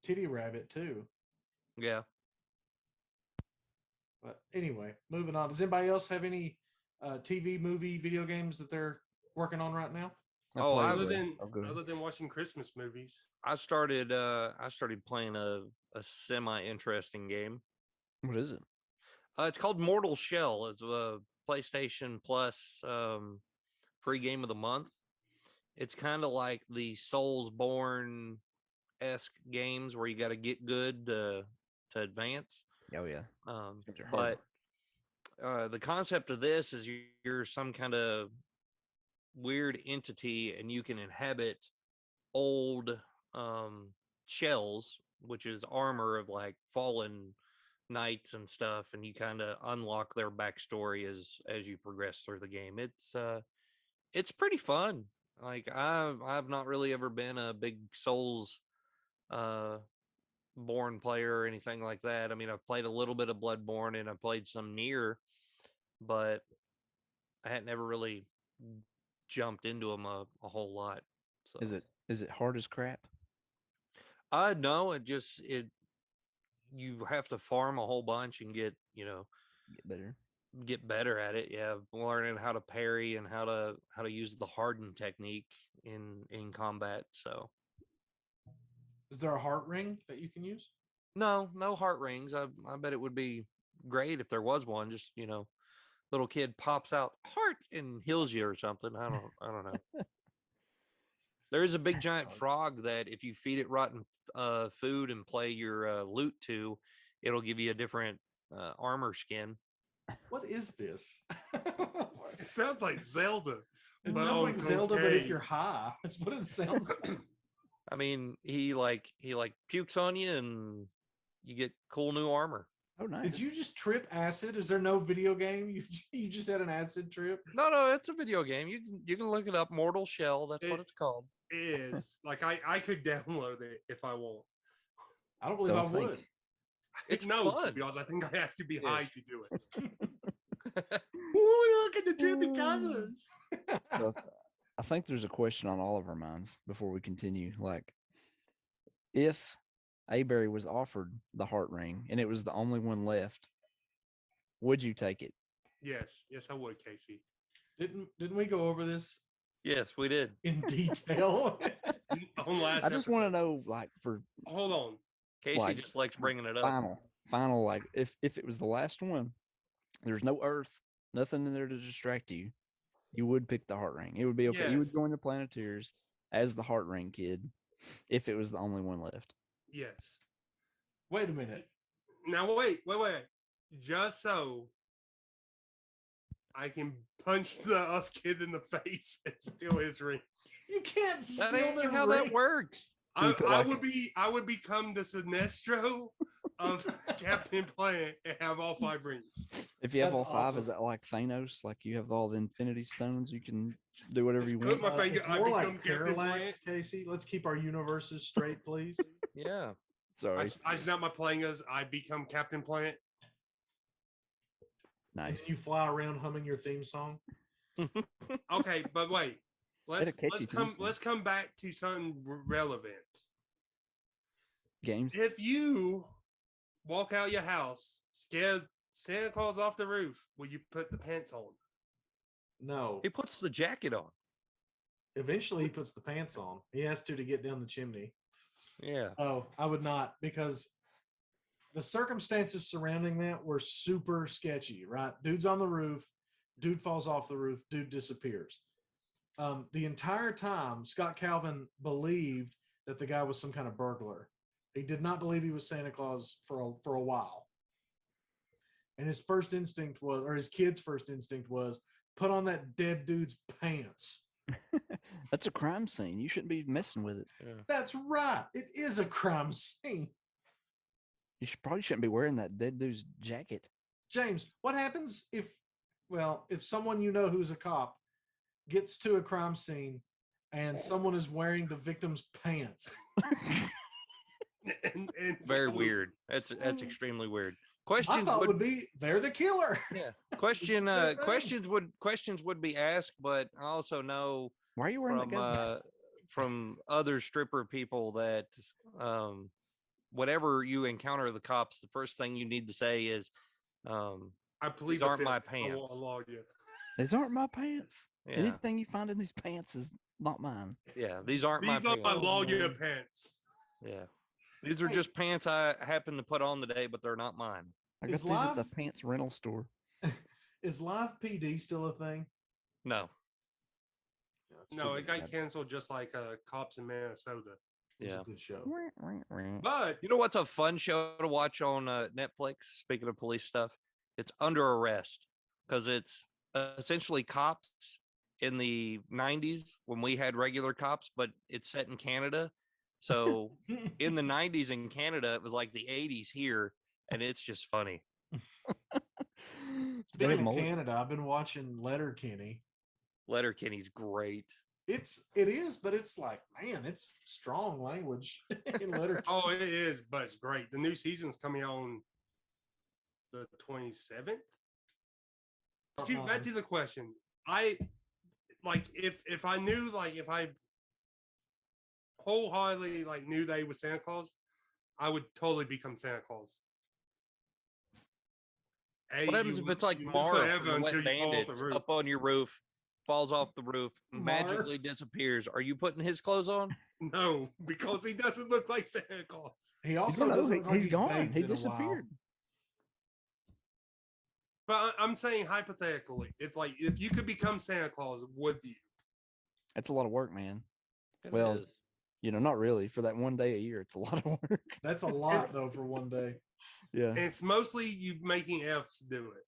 titty rabbit too. Yeah. But anyway, moving on. Does anybody else have any TV, movie, video games that they're working on right now? Oh, other go ahead. than watching Christmas movies? I started playing a semi interesting game. What is it? It's called Mortal Shell. It's a PlayStation Plus free game of the month. It's kind of like the Soulsborne esque games where you got to get good to advance. Oh yeah. They're hard. But the concept of this is you're some kind of weird entity and you can inhabit old shells, which is armor of like fallen knights and stuff, and you kind of unlock their backstory as you progress through the game. It's pretty fun. Like I've not really ever been a big Souls born player or anything like that. I mean, I've played a little bit of Bloodborne and I played some Nier, but I had never really jumped into them a whole lot. So Is it hard as crap? no, you have to farm a whole bunch and get Get better. at it. Yeah, learning how to parry and how to use the harden technique in combat. So Is there a heart ring that you can use? no heart rings. I bet it would be great if there was one. Just little kid pops out heart and heals you or something. I don't know. There is a big giant Heart. frog that if you feed it rotten food and play your loot to, it'll give you a different armor skin. What is this? It sounds like Zelda. It but sounds on like Zelda, but if cocaine. you're high. That's what it sounds like. I mean, he pukes on you and you get cool new armor. Oh nice. Did you just trip acid? Is there no video game? You just had an acid trip? No, it's a video game. You can look it up. Mortal Shell. That's what it's called. It is like I could download it if I want. I don't believe So I think- would. It's no, fun. because I think I have to be Yes. high to do it. Ooh, look at the drippy colors. So I think there's a question on all of our minds before we continue. Like, if Aberry was offered the heart ring and it was the only one left, would you take it? Yes, I would, Casey. Didn't we go over this Yes, we did. in detail? On last I just want to episode. know, like, for Hold on. Casey like, just likes bringing it up. final, like, if it was the last one, there's no Earth, nothing in there to distract you, you would pick the heart ring. It would be okay. You would Yes. join the Planeteers as the heart ring kid if it was the only one left. Yes. Wait a minute. Now wait. Just so I can punch the up kid in the face and steal his ring. You can't That steal ain't their how rings. that works. You could, like- I would become the Sinestro of Captain Planet and have all 5 rings. If you have That's all 5, awesome. is that like Thanos? Like you have all the Infinity Stones, you can do whatever Just you put want. my finger. It's I more become like Captain parallax, Planet. Casey. Let's keep our universes straight, please. Yeah. Sorry, I snap my plangers. I become Captain Planet. And then nice. you fly around humming your theme song. Okay, but wait. Had a catchy theme song. Let's come back to something relevant. Games. If you walk out your house, scared Santa Claus off the roof, will you put the pants on? No. He puts the jacket on. Eventually, he puts the pants on. He has to get down the chimney. Yeah. Oh, I would not, because the circumstances surrounding that were super sketchy, right? Dude's on the roof, dude falls off the roof, dude disappears. The entire time, Scott Calvin believed that the guy was some kind of burglar. He did not believe he was Santa Claus for a while. And his first instinct was, or his kid's first instinct was, put on that dead dude's pants. That's a crime scene. You shouldn't be messing with it. Yeah. That's right. It is a crime scene. You probably shouldn't be wearing that dead dude's jacket. James, what happens if someone you know who's a cop gets to a crime scene and someone is wearing the victim's pants? And Very weird. That's extremely weird. My Questions thought would would be they're the killer. yeah. Same thing. Questions would be asked, but I also know Why are you wearing that guy's? from other stripper people that whatever you encounter the cops, the first thing you need to say is I believe These aren't the my fifth. I will pants. allow you. These aren't my pants. yeah, Anything you find in these pants is not mine. yeah, these aren't my These are my pants. lawyer man. pants. Yeah. These are Hey. just pants I happen to put on today, but they're not mine. I got Is these at the live- pants rental store. Is live PD still a thing? No. Yeah, it's No, pretty it got bad. canceled just like Cops in Minnesota. It was Yeah. a good show. But You know what's a fun show to watch on Netflix? Speaking of police stuff, it's Under Arrest because it's essentially cops in the 90s when we had regular cops, but it's set in Canada. So in the 90s in Canada, it was like the 80s here, and it's just funny. They Speaking have of mullets. Canada, I've been watching Letterkenny. Letterkenny's great. It is, but it's like, man, it's strong language in Letterkenny. oh, it is, but it's great. The new season's coming on the 27th. Back to the question. I like if I knew if I wholeheartedly knew they was Santa Claus, I would totally become Santa Claus. What happens if it's like you live Marv forever from the until Wet you fall off Bandits the roof. up on your roof, falls off the roof, magically Marv? disappears? Are you putting his clothes on? No, because he doesn't look like Santa Claus. He You also don't know, doesn't look like he's gone. bathed He in a while. disappeared. But I'm saying hypothetically, if you could become Santa Claus, would you? That's a lot of work, man. It Well, is. Not really. For that one day a year, it's a lot of work. That's a lot though for one day. Yeah. And it's mostly you making F's do it.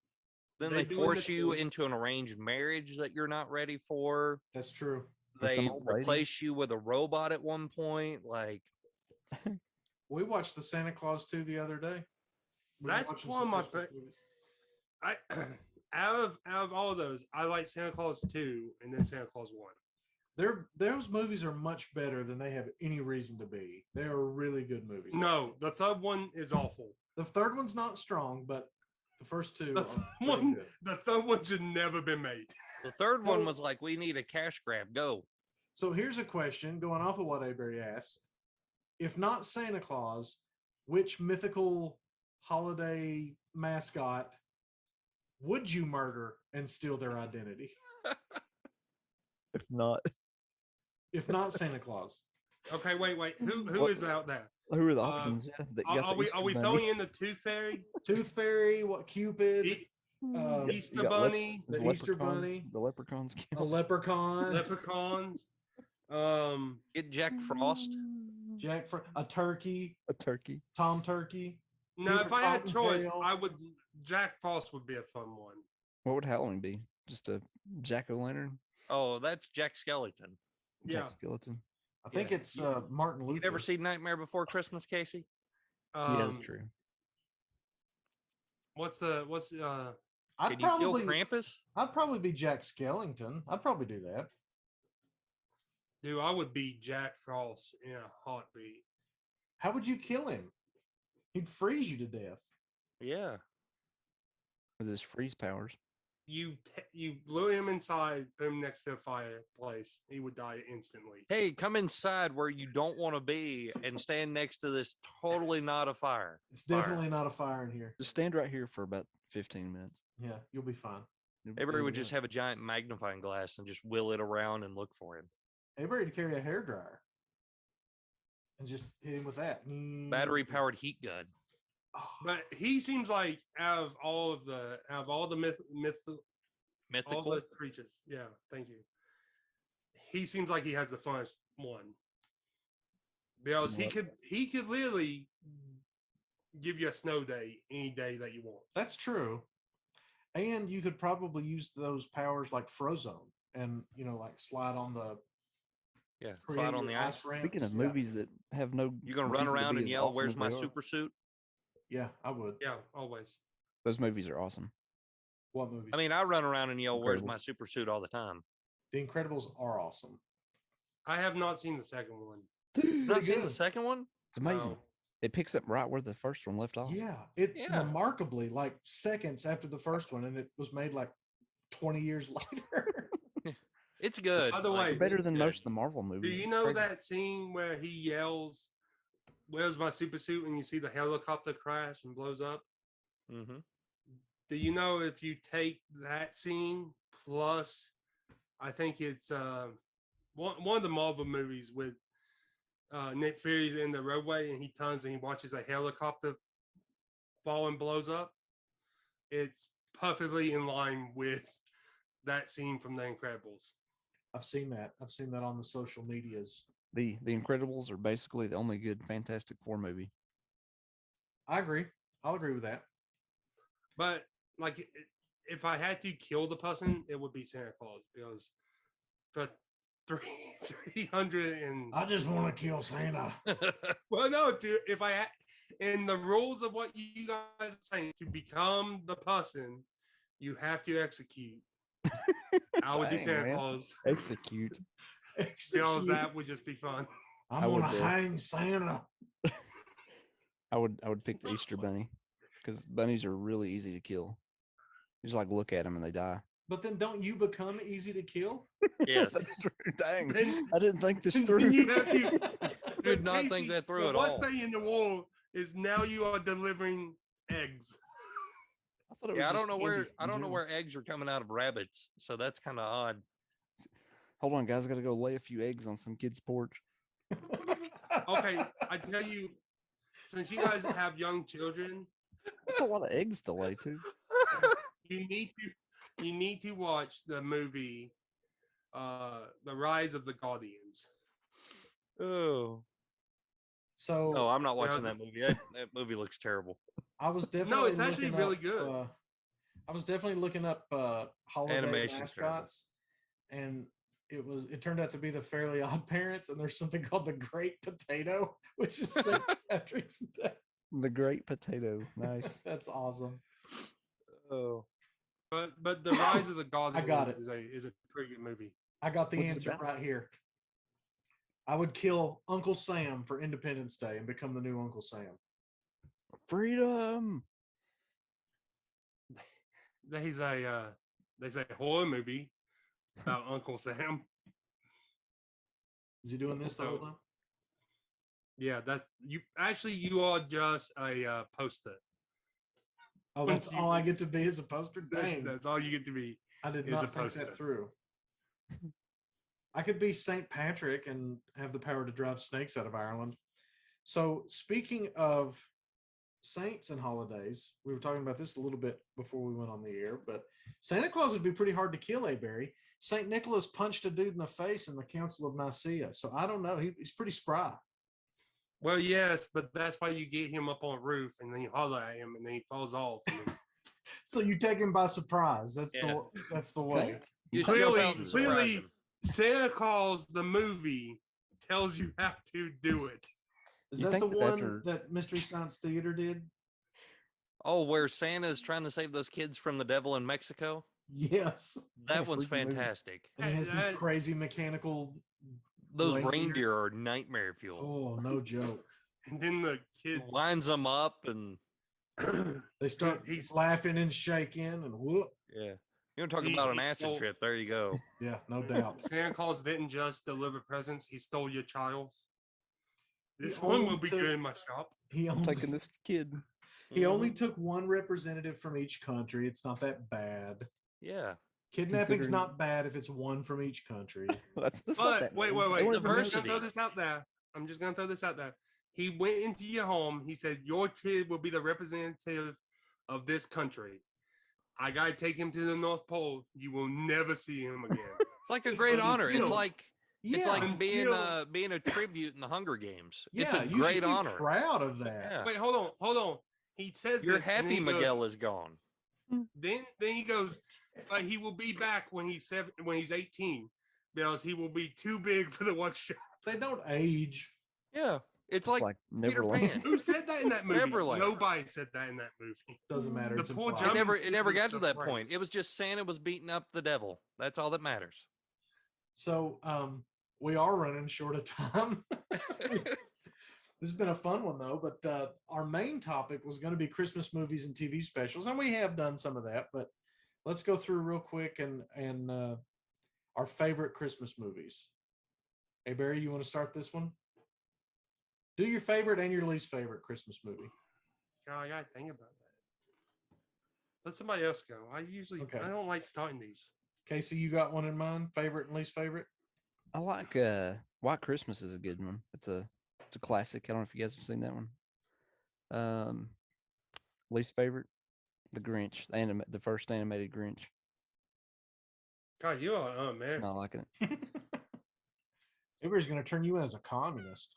Then they they do in the force you cool- into an arranged marriage that you're not ready for. That's true. With some They old lady. replace you with a robot at one point. Like, We watched the Santa Claus 2 the other day. We were That's watching one some of my Christmas fa- movies. I out of all of those, I like Santa Claus 2 and then Santa Claus 1. Those movies are much better than they have any reason to be. They are really good movies. No, the third one is awful. The third one's not strong, but the first two The are third pretty one, good. the third one should never been made. the third one So- was like, we need a cash grab. Go. So here's a question going off of what Avery asked. If not Santa Claus, which mythical holiday mascot would you murder and steal their identity? If not, If not Santa Claus. Okay, wait. Who is out there? Who are the options? Yeah, that got Are the we Easter are we bunny. throwing in the Tooth Fairy, Tooth Fairy, what Cupid, You Easter got Bunny, there's the Easter leprechauns, bunny, the leprechauns. a leprechaun, leprechauns? Get Jack Frost. a turkey, A turkey. Tom Turkey. Now, Peter if I had choice, Cottontail. I would. Jack Frost would be a fun one. What would Halloween be? Just a jack-o'-lantern? Oh, that's Jack Skellington. Yeah. Jack skeleton. I think Yeah. it's Martin Luther. You never seen Nightmare Before Christmas, Casey? Yeah, that's true. What's I'd Can you kill probably, Krampus? I'd probably be Jack Skellington. I'd probably do that. dude? I would be Jack Frost in a heartbeat. How would you kill him? He'd freeze you to death. Yeah. With his freeze powers. You blew him inside, put him next to a fireplace, he would die instantly. Hey, come inside where you don't want to be and stand next to this totally not a fire. It's definitely not a fire in here. Just stand right here for about 15 minutes. Yeah, you'll be fine. Everybody would just have a giant magnifying glass and just wheel it around and look for him. Everybody would carry a hairdryer and just hit him with that. Battery powered heat gun. Oh, But he seems like out of all the Mythical. all the creatures. Yeah, thank you. He seems like he has the funnest one. Because he could literally give you a snow day any day that you want. that's true. And you could probably use those powers like Frozone and, like slide on the Yeah, create slide on your the ice. ramps. Speaking of Yeah. movies that have no. You're gonna run reason to around be and as yell, awesome "Where's as my they are. super suit?" Yeah, I would. Yeah, always. Those movies are awesome. What movies? I mean, I run around and yell, "Where's my Incredibles. super suit?" all the time. The Incredibles are awesome. I have not seen the second one. You not seen the good. second one? It's amazing. No. It picks up right where the first one left off. Yeah, it Yeah. remarkably like seconds after the first one, and it was made like 20 years later. It's good. By the Like, way, Better than good. most of the Marvel Do movies. you It's know crazy. that scene where he yells, "Where's my super suit?" and you see the helicopter crash and blows up? Mm-hmm. Do you know if you take that scene plus, I think it's one of the Marvel movies with Nick Fury's in the roadway and he turns and he watches a helicopter fall and blows up? It's perfectly in line with that scene from The Incredibles. I've seen that. I've seen that on the social medias. The Incredibles are basically the only good Fantastic Four movie. I agree. I'll agree with that. But like, if I had to kill the person, it would be Santa Claus because for 300 and I just want to kill Santa. well, no, dude, if I had in the rules of what you guys are saying, to become the person, you have to execute. I would do Dang, Santa man. Claus Execute. because Execute. that would just be fun. I'm I would, gonna hang Santa. I would pick the Easter bunny because bunnies are really easy to kill. You just like look at them and they die. But then don't you become easy to kill? Yes. That's true. Dang. Then- I didn't think this then through. you have to- Did not Casey, think that through the at worst all. thing in the world is now you are delivering eggs. I thought it was Yeah, I just don't know where candy I in don't know general. where eggs are coming out of rabbits, so that's kind of odd. Hold on, guys. I got to go lay a few eggs on some kid's porch. Okay, I tell you, since you guys have young children, That's a lot of eggs to lay too. you need to watch the movie The Rise of the Guardians. Oh. So No, I'm not watching Yeah, that movie. That movie looks terrible. I was definitely No, it's actually looking really up, good. I was definitely looking up holiday Animation's terrible. mascots, and it turned out to be the Fairly Odd Parents, and there's something called the Great Potato, which is St. Patrick's Day. The Great Potato. Nice. That's awesome. Oh. But The Rise of the Guardians got it. is a pretty good movie. I got the What's it answer about? right here. I would kill Uncle Sam for Independence Day and become the new Uncle Sam. Freedom. There's a horror movie about Uncle Sam. Is he doing this the whole So- time? Yeah, that's you. Actually, you are just a poster. Oh, once that's you- all I get to be as a poster? Dang. That's all you get to be. I did is not a think poster. that through. I could be Saint Patrick and have the power to drive snakes out of Ireland. So speaking of saints and holidays, we were talking about this a little bit before we went on the air, but Santa Claus would be pretty hard to kill, Barry. Saint Nicholas punched a dude in the face in the Council of Nicaea, so I don't know. He's pretty spry. Well, yes, but that's why you get him up on a roof and then you holler at him and then he falls off. So you take him by surprise. That's the way. You jump Clearly, out and surprise him. Santa Claus the movie tells you how to do it. Is You that the think one that Mystery Science Theater did? Oh, where Santa's trying to save those kids from the devil in Mexico? Yes. That a one's freaky movie. fantastic. And he has these crazy mechanical. Those reindeer are nightmare fuel. Oh, no joke. And then the kids Lines them up and They start laughing and shaking and whoop. yeah. You want to talk about an acid trip? There you go. Yeah, no doubt. Santa Claus didn't just deliver presents; he stole your child's. This He one only will be took- good in my shop. He I'm only taking this kid. he only took one representative from each country. It's not that bad. Yeah. Kidnapping's Considering- not bad if it's one from each country. That's the But wait. Diversity. I'm just gonna throw this out there. He went into your home. He said your kid will be the representative of this country. I gotta take him to the North Pole. You will never see him again. Like a great honor. It's Until- like it's like being a tribute in the Hunger Games. It's a you should great be honor. proud of that. Yeah. Wait, hold on. He says You're this, and then happy he goes- Miguel is gone. Then he goes, but he will be back when he's 18, because he will be too big for the one shot. They don't age. Yeah. It's like Peter Neverland. Pan. Who said that in that movie? Neverland. Nobody said that in that movie. Doesn't matter. The It's poor implied. German- It never got to the that brain. point. It was just Santa was beating up the devil. That's all that matters. So we are running short of time. This has been a fun one though, but our main topic was going to be Christmas movies and TV specials, and we have done some of that. But let's go through real quick and our favorite Christmas movies. Hey Barry, you want to start this one? Do your favorite and your least favorite Christmas movie. God, I gotta think about that. Let somebody else go. Okay. I don't like starting these. Casey, you got one in mind? Favorite and least favorite? I like White Christmas is a good one. It's a classic. I don't know if you guys have seen that one. Least favorite, The Grinch, the first animated Grinch. God, you are man. Not liking it. Everybody's going to turn you in as a communist.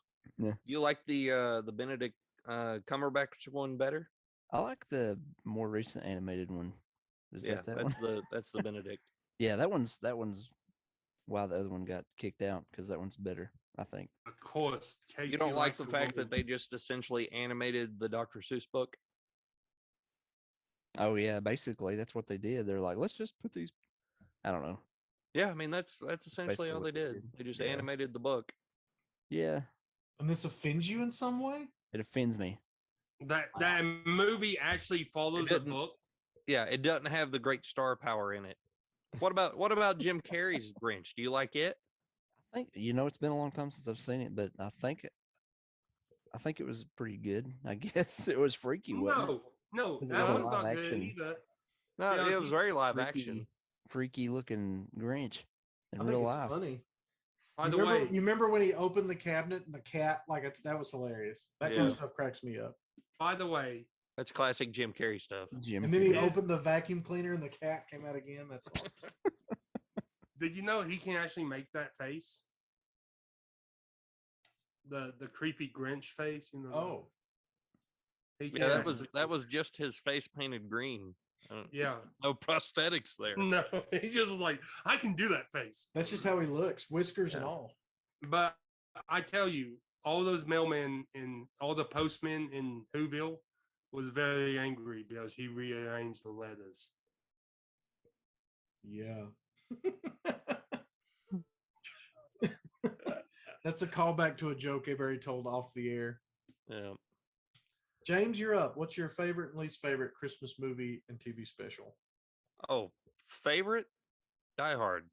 You like the Benedict Cumberbatch one better? I like the more recent animated one. Is Yeah, that one? that's the Benedict. Yeah, that one's why the other one got kicked out, because that one's better, I think. Of course. You don't like the fact that they just essentially animated the Dr. Seuss book? Oh yeah, basically that's what they did. They're like, let's just put these. I don't know. Yeah, I mean that's essentially Basically all they what they did. did. They just Yeah. animated the book. Yeah, And this offends you in some way? it offends me. that movie actually follows the didn't. book. Yeah, it doesn't have the great star power in it. What about Jim Carrey's Grinch? Do you like it? I think it's been a long time since I've seen it, but I think it was pretty good. I guess it was freaky. Wasn't it? No, 'Cause it that was a one's live not good action. either. No, Yeah, it was see, very live action. Freaky looking Grinch in I real think it's life. funny. By You the remember, way, you remember when he opened the cabinet and the cat, that was hilarious. That kind Yeah. of stuff cracks me up. That's classic Jim Carrey stuff. Jim And then he Carrey. opened the vacuum cleaner and the cat came out again. That's awesome. did you know he can actually make that face? The creepy Grinch face, Oh, he can Yeah, actually- that was just his face painted green. Yeah. No prosthetics there. No, he's just like, I can do that face. that's just how he looks, whiskers and Yeah. all. But I tell you, all those mailmen and all the postmen in Whoville was very angry because he rearranged the letters. Yeah. That's a callback to a joke Barry told off the air. Yeah. James, you're up. What's your favorite and least favorite Christmas movie and TV special? Oh, favorite? Die Hard.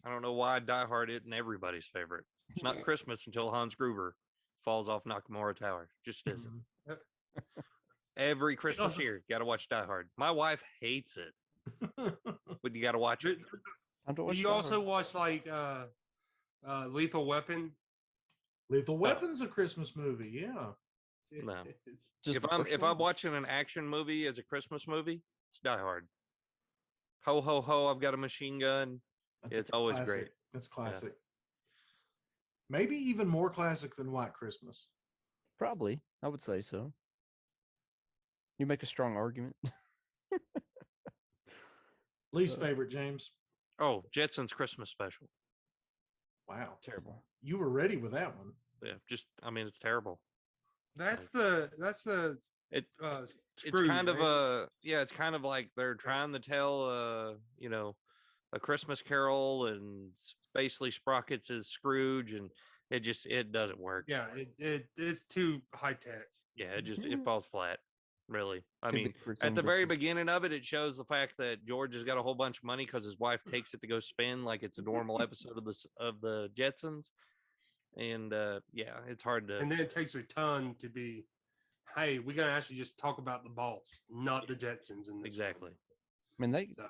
I don't know why Die Hard isn't everybody's favorite. It's not Christmas until Hans Gruber falls off Nakamura Tower. Just isn't. Every Christmas also- year, got to watch Die Hard. My wife hates it, but you got to watch it. Time to watch You Die also Hard. watch Lethal Weapon. Lethal Weapon's a Christmas movie. Yeah. No. It's- Just the first if one? I'm watching an action movie as a Christmas movie, it's Die Hard. Ho ho ho! I've got a machine gun. That's It's a always classic. great. That's classic. Maybe even more classic than White Christmas. Probably, I would say so. You make a strong argument. Least favorite, James. Oh, Jetsons Christmas special. Wow. Terrible. You were ready with that one. Yeah, it's terrible. That's the It it's Scrooge, kind of right? it's kind of like they're trying to tell a Christmas Carol, and basically Sprockets is Scrooge, and it doesn't work. Yeah, it's too high tech. Yeah, it falls flat. Really. I Could be mean, for its at own the very purpose. beginning of it, it shows the fact that George has got a whole bunch of money because his wife takes it to go spend like it's a normal episode of the Jetsons, and it's hard to And then it takes a ton to be, hey, we're gonna actually just talk about the boss, not the Jetsons in this. exactly. I mean, So,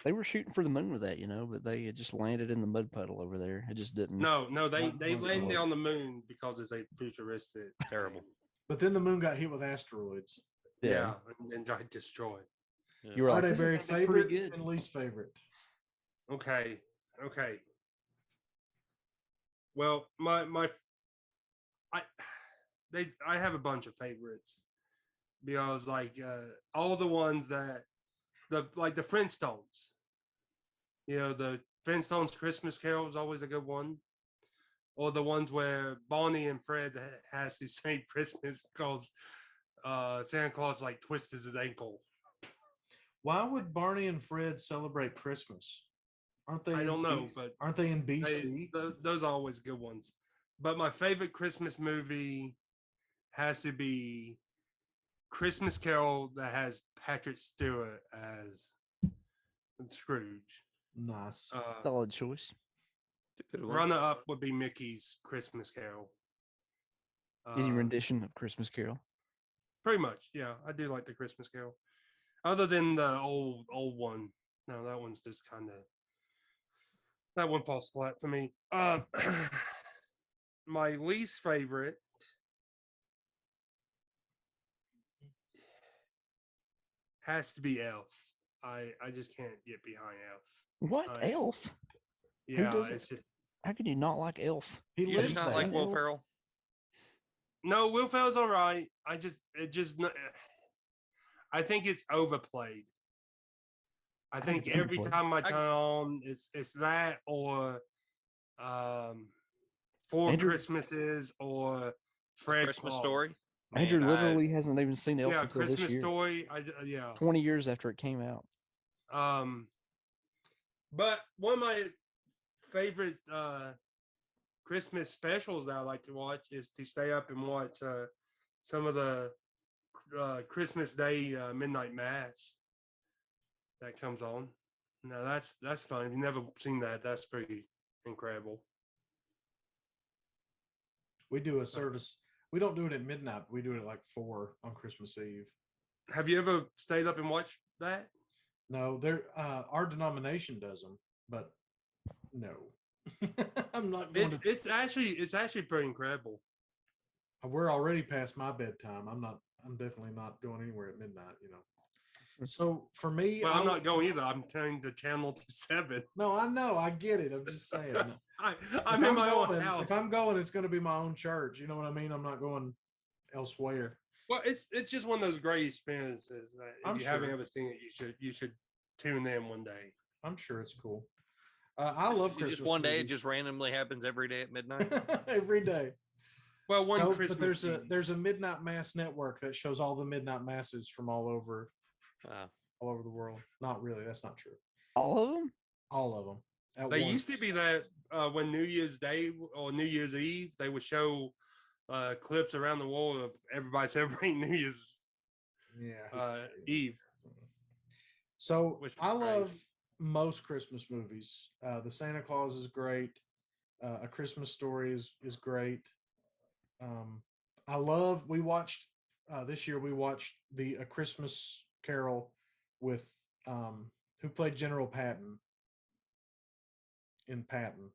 they were shooting for the moon with that, but they had just landed in the mud puddle over there. It just didn't. no, they Not landed really. on the moon because it's a futuristic Terrible. thing. But then the moon got hit with asteroids. Yeah, and got destroyed. Yeah. You were like, Are they this is very gonna be favorite pretty good. and least favorite? Okay. Well, I have a bunch of favorites because all the ones that the Flintstones. The Flintstones Christmas Carol is always a good one. Or the ones where Bonnie and Fred has to say Christmas because Santa Claus twists his ankle. Why would Barney and Fred celebrate Christmas? Aren't they? I don't in know, B- but aren't they in BC? those are always good ones. But my favorite Christmas movie has to be Christmas Carol that has Patrick Stewart as Scrooge. Nice. Solid choice. It's a good one. Runner up would be Mickey's Christmas Carol. Any rendition of Christmas Carol? Pretty much, yeah. I do like the Christmas Carol. Other than the old one. No, that one's just that one falls flat for me. My least favorite has to be Elf. I just can't get behind Elf. What? Elf? Yeah, doesn't- it's just How could you not like Elf? He You lives just not there. like Will Elf? Ferrell? no. Will Ferrell's all right. I think it's overplayed. I think it's every overplayed. time I turn on, it's that or Four Andrew- Christmases or Fred Christmas Claus. Story. Andrew Man, literally hasn't even seen Elf Yeah, until Christmas this year. Story. Yeah. 20 years after it came out. But one of my favorite Christmas specials that I like to watch is to stay up and watch some of the Christmas Day midnight mass that comes on. Now that's fun. If you've never seen that, that's pretty incredible. We do a service. We don't do it at midnight. But we do it at like 4 on Christmas Eve. Have you ever stayed up and watched that? No, our denomination does them, but no, I'm not going to. It's actually pretty incredible. We're already past my bedtime. I'm definitely not going anywhere at midnight. So for me, Well, I'm not going either. I'm turning the channel to 7. No, I know. I get it. I'm just saying. I'm in my own going, house. if I'm going, it's going to be my own church. You know what I mean? I'm not going elsewhere. Well, it's just one of those great experiences that if I'm you haven't sure. ever seen it, you should tune in one day. I'm sure it's cool. I love Christmas. Just one day, it movies. just randomly happens every day at midnight. every day. Well, one No, Christmas. but there's a midnight mass network that shows all the midnight masses from all over the world. Not really. That's not true. All of them? All of them. At They used to once. be that when New Year's Day or New Year's Eve, they would show clips around the world of everybody celebrating New Year's Eve. So which is I great. love most Christmas movies. The Santa Claus is great. A Christmas Story is great. We watched this year. We watched A Christmas Carol with who played General Patton in Patton.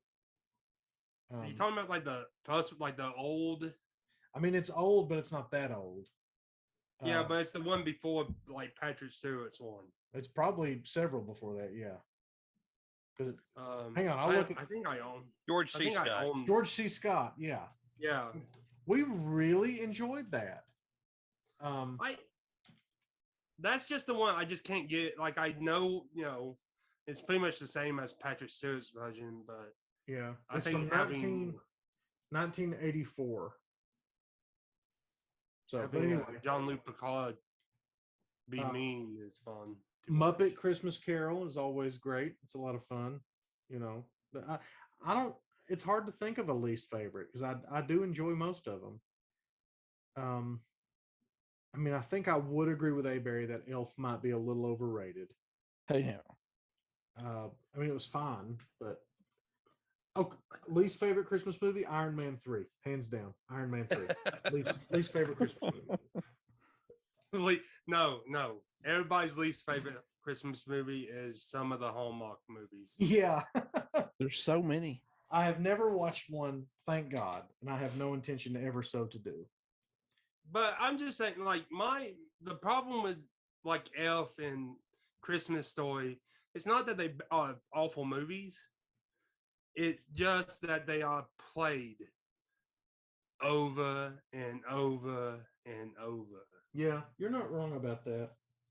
Are you talking about like the first, like the old? I mean, it's old, but it's not that old. Yeah, but it's the one before like Patrick Stewart's one. It's probably several before that. Yeah. Because hang on, I think I own George I C. think I Scott. own. George C. Scott. Yeah, Yeah, we really enjoyed that. That's just the one I just can't get. Like I know, it's pretty much the same as Patrick Stewart's version, but Yeah, I it's think from having 1984. So, but having anyway, Jean-Luc Picard be Uh, mean is fun. to Muppet watch. Christmas Carol is always great. It's a lot of fun. But I don't. It's hard to think of a least favorite because I do enjoy most of them. I mean, I think I would agree with Berry that Elf might be a little overrated. Hey, yeah. I mean, it was fine, but least favorite Christmas movie, Iron Man 3, hands down. Iron Man 3, least favorite Christmas movie. No. Everybody's least favorite Christmas movie is some of the Hallmark movies. Yeah, There's so many. I have never watched one, thank God, and I have no intention to ever so to do. But I'm just saying, like the problem with like Elf and Christmas Story, it's not that they are awful movies. It's just that they are played over and over and over. Yeah, you're not wrong about that.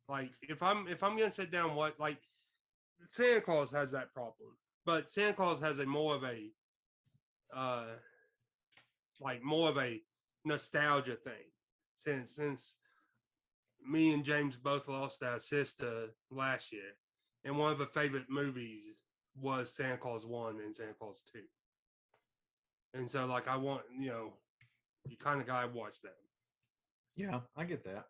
Like if I'm gonna sit down, what like Santa Claus has that problem, but Santa Claus has more of a nostalgia thing. Since me and James both lost our sister last year, and one of her favorite movies was Santa Claus 1 and Santa Claus 2. And so like I want, you kind of gotta watch them. Yeah, I get that.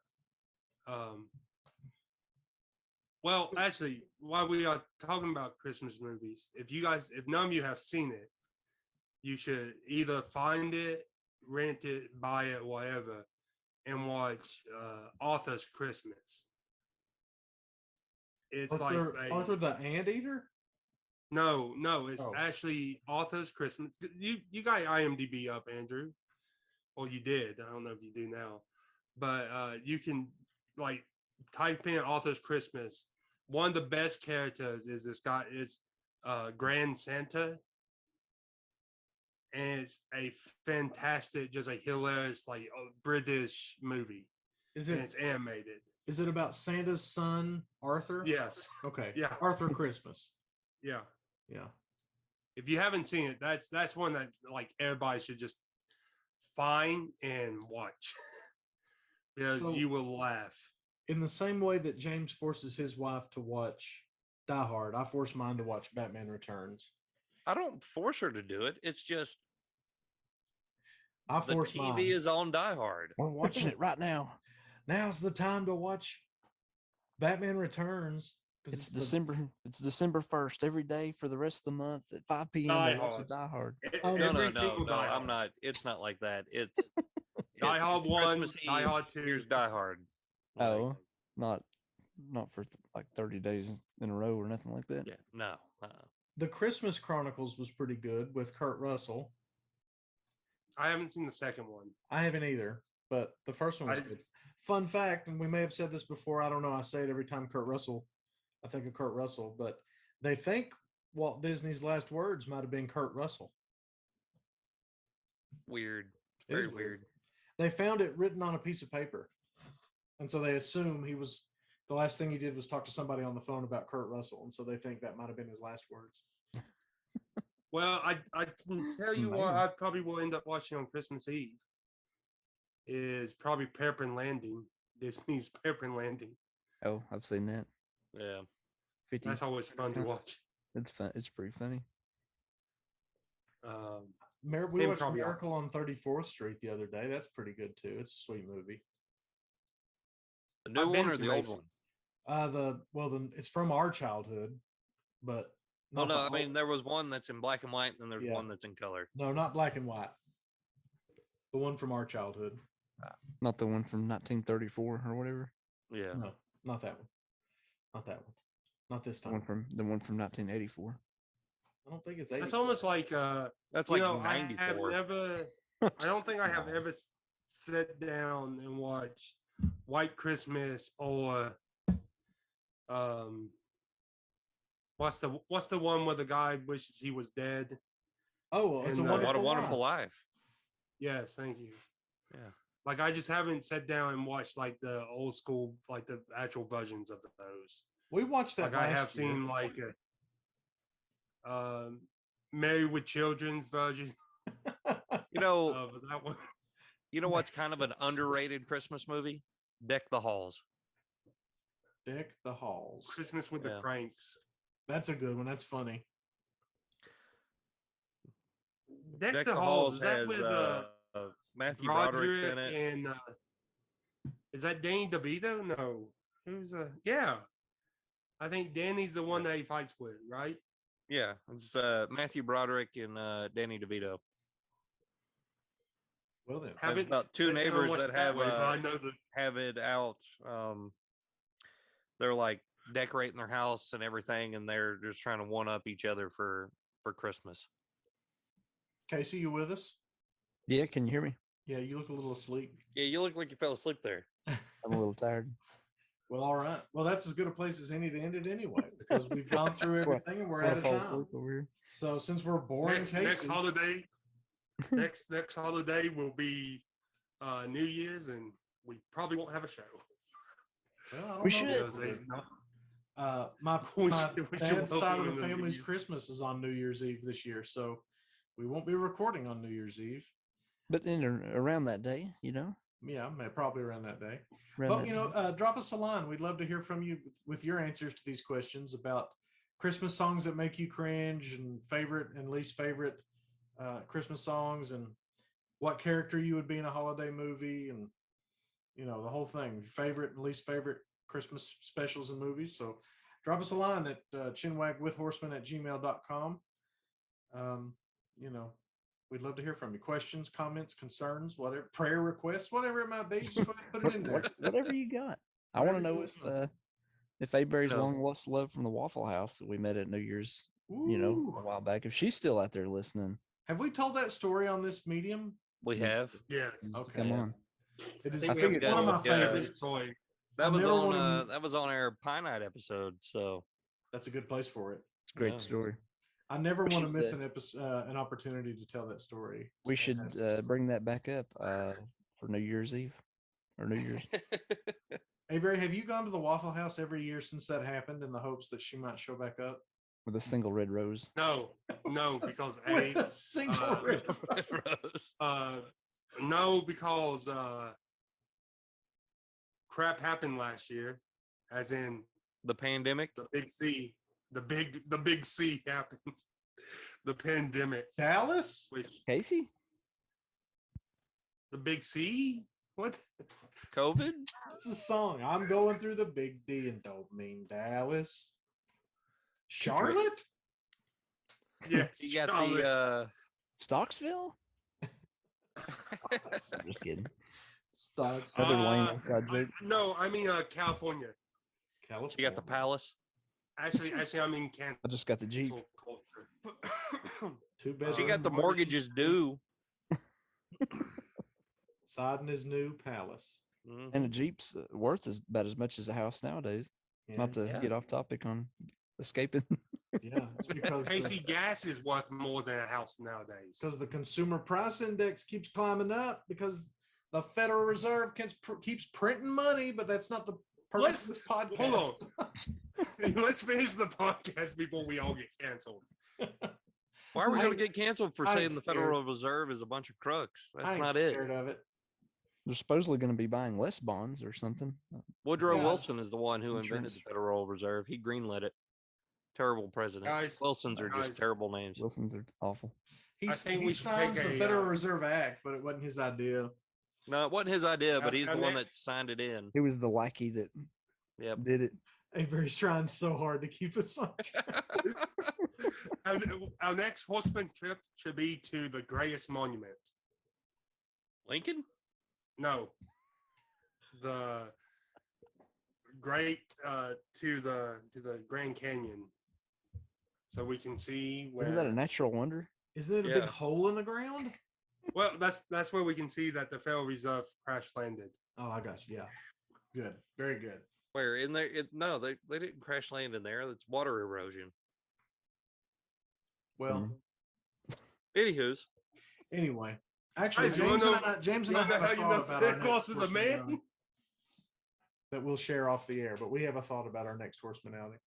Well, actually, while we are talking about Christmas movies, if none of you have seen it, you should either find it, rent it, buy it, whatever, and watch Arthur's Christmas. It's Arthur the Anteater? No, it's actually Arthur's Christmas. You got IMDb up, Andrew. Well, you did. I don't know if you do now. But you can like type in Arthur's Christmas. One of the best characters is this guy is Grand Santa. And it's a fantastic, just a hilarious, like British movie. Is it? And it's animated. Is it about Santa's son, Arthur? Yes. Okay. Yeah. Arthur Christmas. Yeah. Yeah. If you haven't seen it, that's one that like everybody should just find and watch. Because you will laugh. In the same way that James forces his wife to watch Die Hard, I force mine to watch Batman Returns. I don't force her to do it. It's just I force the TV mine. is on Die Hard. We're watching it right now. Now's the time to watch Batman Returns. It's December 1st every day for the rest of the month at 5 p.m. Die watch Hard. Die Hard. No. I'm not. It's not like that. It's Die Hard 1, Christmas Die Eve, Hard 2. Here's Die Hard. Oh, not for like 30 days in a row or nothing like that. Yeah, no. The Christmas Chronicles was pretty good with Kurt Russell. I haven't seen the second one. I haven't either, but the first one was good. Fun fact, and we may have said this before, I don't know, I say it every time I think of Kurt Russell, but they think Walt Disney's last words might have been Kurt Russell. Weird. It is Very weird. They found it written on a piece of paper. And so they assume the last thing he did was talk to somebody on the phone about Kurt Russell. And so they think that might have been his last words. Well, I can tell you what I probably will end up watching on Christmas Eve is probably Pepper Landing, Disney's Pepper Landing. Oh, I've seen that. Yeah. 50. That's always fun to watch. It's fun. It's pretty funny. We watched Miracle on 34th Street the other day. That's pretty good too. It's a sweet movie. The new one or the old one? It's from our childhood, but Well, no, I mean there was one that's in black and white, and then there's one that's in color. No, not black and white. The one from our childhood. Not the one from 1934 or whatever. Yeah. No, not that one. Not that one. Not this The time. one from 1984. I don't think it's 80. That's almost like That's you like know, I have 94. never. I don't think I have ever sat down and watched White Christmas or what's the one where the guy wishes he was dead? Oh, well, it's a And, wonderful, What a wonderful life. life. Yes, thank you. Yeah. Like I just haven't sat down and watched like the old school, like the actual versions of those. We watched that. Like I have last year. seen like a Married with Children's version You know, of that one. you know what's kind of an underrated Christmas movie? Deck the Halls. Deck the Halls. Christmas with the Yeah. Cranks. That's a good one. That's funny. Deck the Halls. Is that has with Matthew Broderick's Roderick in it. and is that Danny DeVito? No. Who's yeah. I think Danny's the one that he fights with, right? Yeah, it's Matthew Broderick and Danny DeVito. Well then, It's Haven't about two sat down and neighbors watched that that have way, but I know the have it out. They're like decorating their house and everything, and they're just trying to one up each other for Christmas. Casey, you with us? Yeah, can you hear me? Yeah, you look a little asleep. Yeah, you look like you fell asleep there. I'm a little tired. Well, all right. Well, that's as good a place as any to end it anyway, because we've gone through Well, everything and we're Wanna out of fall time. asleep over here? So since we're boring, next Casey, holiday. next holiday will be New Year's, and we probably won't have a show. well, I don't We know should. about Because they- that. My We my should- we should dad's both side do of it the on New family's Year's. Christmas is on New Year's Eve this year, so we won't be recording on New Year's Eve. But in around that day, you know. Yeah, probably around that day. around But that you know, day. drop us a line. We'd love to hear from you with your answers to these questions about Christmas songs that make you cringe, and favorite and least favorite Christmas songs, and what character you would be in a holiday movie, and you know the whole thing. Your favorite and least favorite Christmas specials and movies. So drop us a line at chinwagwithhorsemen@gmail.com. You know, we'd love to hear from you. Questions, comments, concerns, whatever, prayer requests, whatever it might be. Just go ahead and put it in there. Whatever you got. I want to Whatever know you want. if Avery's No. long lost love from the Waffle House that we met at New Year's, you know, Ooh. a while back. If she's still out there listening, Have we told that story on this medium? We have. Yes. Okay. come on. It is I it's think one of my we got, favorites. toy. That I was never on wanna- that was on our Pie Night episode. So That's a good place for it. It's a great Yeah. story. I never We want to should, miss an opportunity to tell that story. We It's should fantastic. bring that back up for New Year's Eve or New Year's. Hey, Barry, have you gone to the Waffle House every year since that happened in the hopes that she might show back up? With a single red rose. No, because With a single red Rose. no, because crap happened last year, as in The pandemic. the big C, the big C happened, the pandemic, Dallas? which Casey? the big C, what? COVID. That's a song. I'm going through the big D and don't mean Dallas. Charlotte? Yes, You got Charlotte. the Stocksville? Just kidding. Stocks. Another Wayne inside joke. No, I mean California. California. you got the palace. Actually, I'm in Kansas. I just got the Jeep. Culture. Two bedroom. She got the mortgages due. Siding his new palace. Mhm. And a Jeep's worth is about as much as a house nowadays. Yeah, Not to Yeah. get off topic on escaping. yeah, it's because Casey, gas is worth more than a house nowadays. because the consumer price index keeps climbing up because the Federal Reserve keeps printing money, but that's not the purpose of this podcast. Hold on. Let's finish the podcast before we all get canceled. Why are we I- going to get canceled for I'm saying the scared. Federal Reserve is a bunch of crooks? I That's ain't not it. scared of it. They're supposedly going to be buying less bonds or something. Woodrow Yeah. Wilson is the one who invented Insurance. the Federal Reserve. He greenlit it. Terrible president. Guys, Wilsons are just guys. terrible names. Wilsons are awful. He, I think he we should signed take the a, Federal Reserve Act, but it wasn't his idea. No, it wasn't his idea, but he's the and one next- that signed it in. He was the lackey that Yep. did it. Avery's trying so hard to keep us on track. Our next Horseman trip should be to the greatest monument. Lincoln? No, the great to the Grand Canyon. so we can see where. Isn't that a natural wonder? Isn't it a big Yeah. hole in the ground? Well, that's where we can see that the Federal Reserve crash landed. Oh, I got you. Yeah. Good. Very good. Where in there? No, they didn't crash land in there. It's water erosion. Well, Anywho's, anyway, actually, Guys, you wanna James You and I know have a how you thought know about our Santa next Claus is a Horseman man? outing that we'll share off the air. But we have a thought about our next Horseman outing.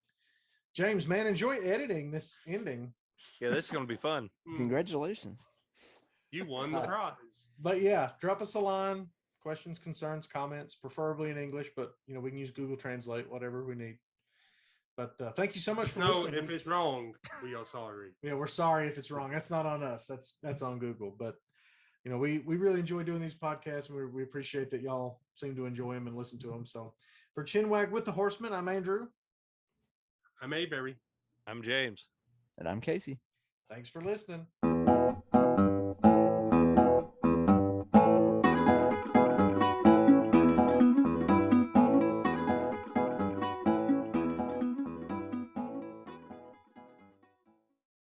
James, man, enjoy editing this ending. yeah, this is gonna be fun. Congratulations. You won the prize. But yeah, drop us a line, questions, concerns, comments, preferably in English, but we can use Google Translate, whatever we need. But thank you so much for No, listening. if it's wrong, we are sorry. Yeah, we're sorry if it's wrong. That's not on us. That's on Google. But we really enjoy doing these podcasts, and we appreciate that y'all seem to enjoy them and listen to them. So for Chinwag with the Horsemen, I'm Andrew. I'm Mayberry. I'm James. And I'm Casey. Thanks for listening.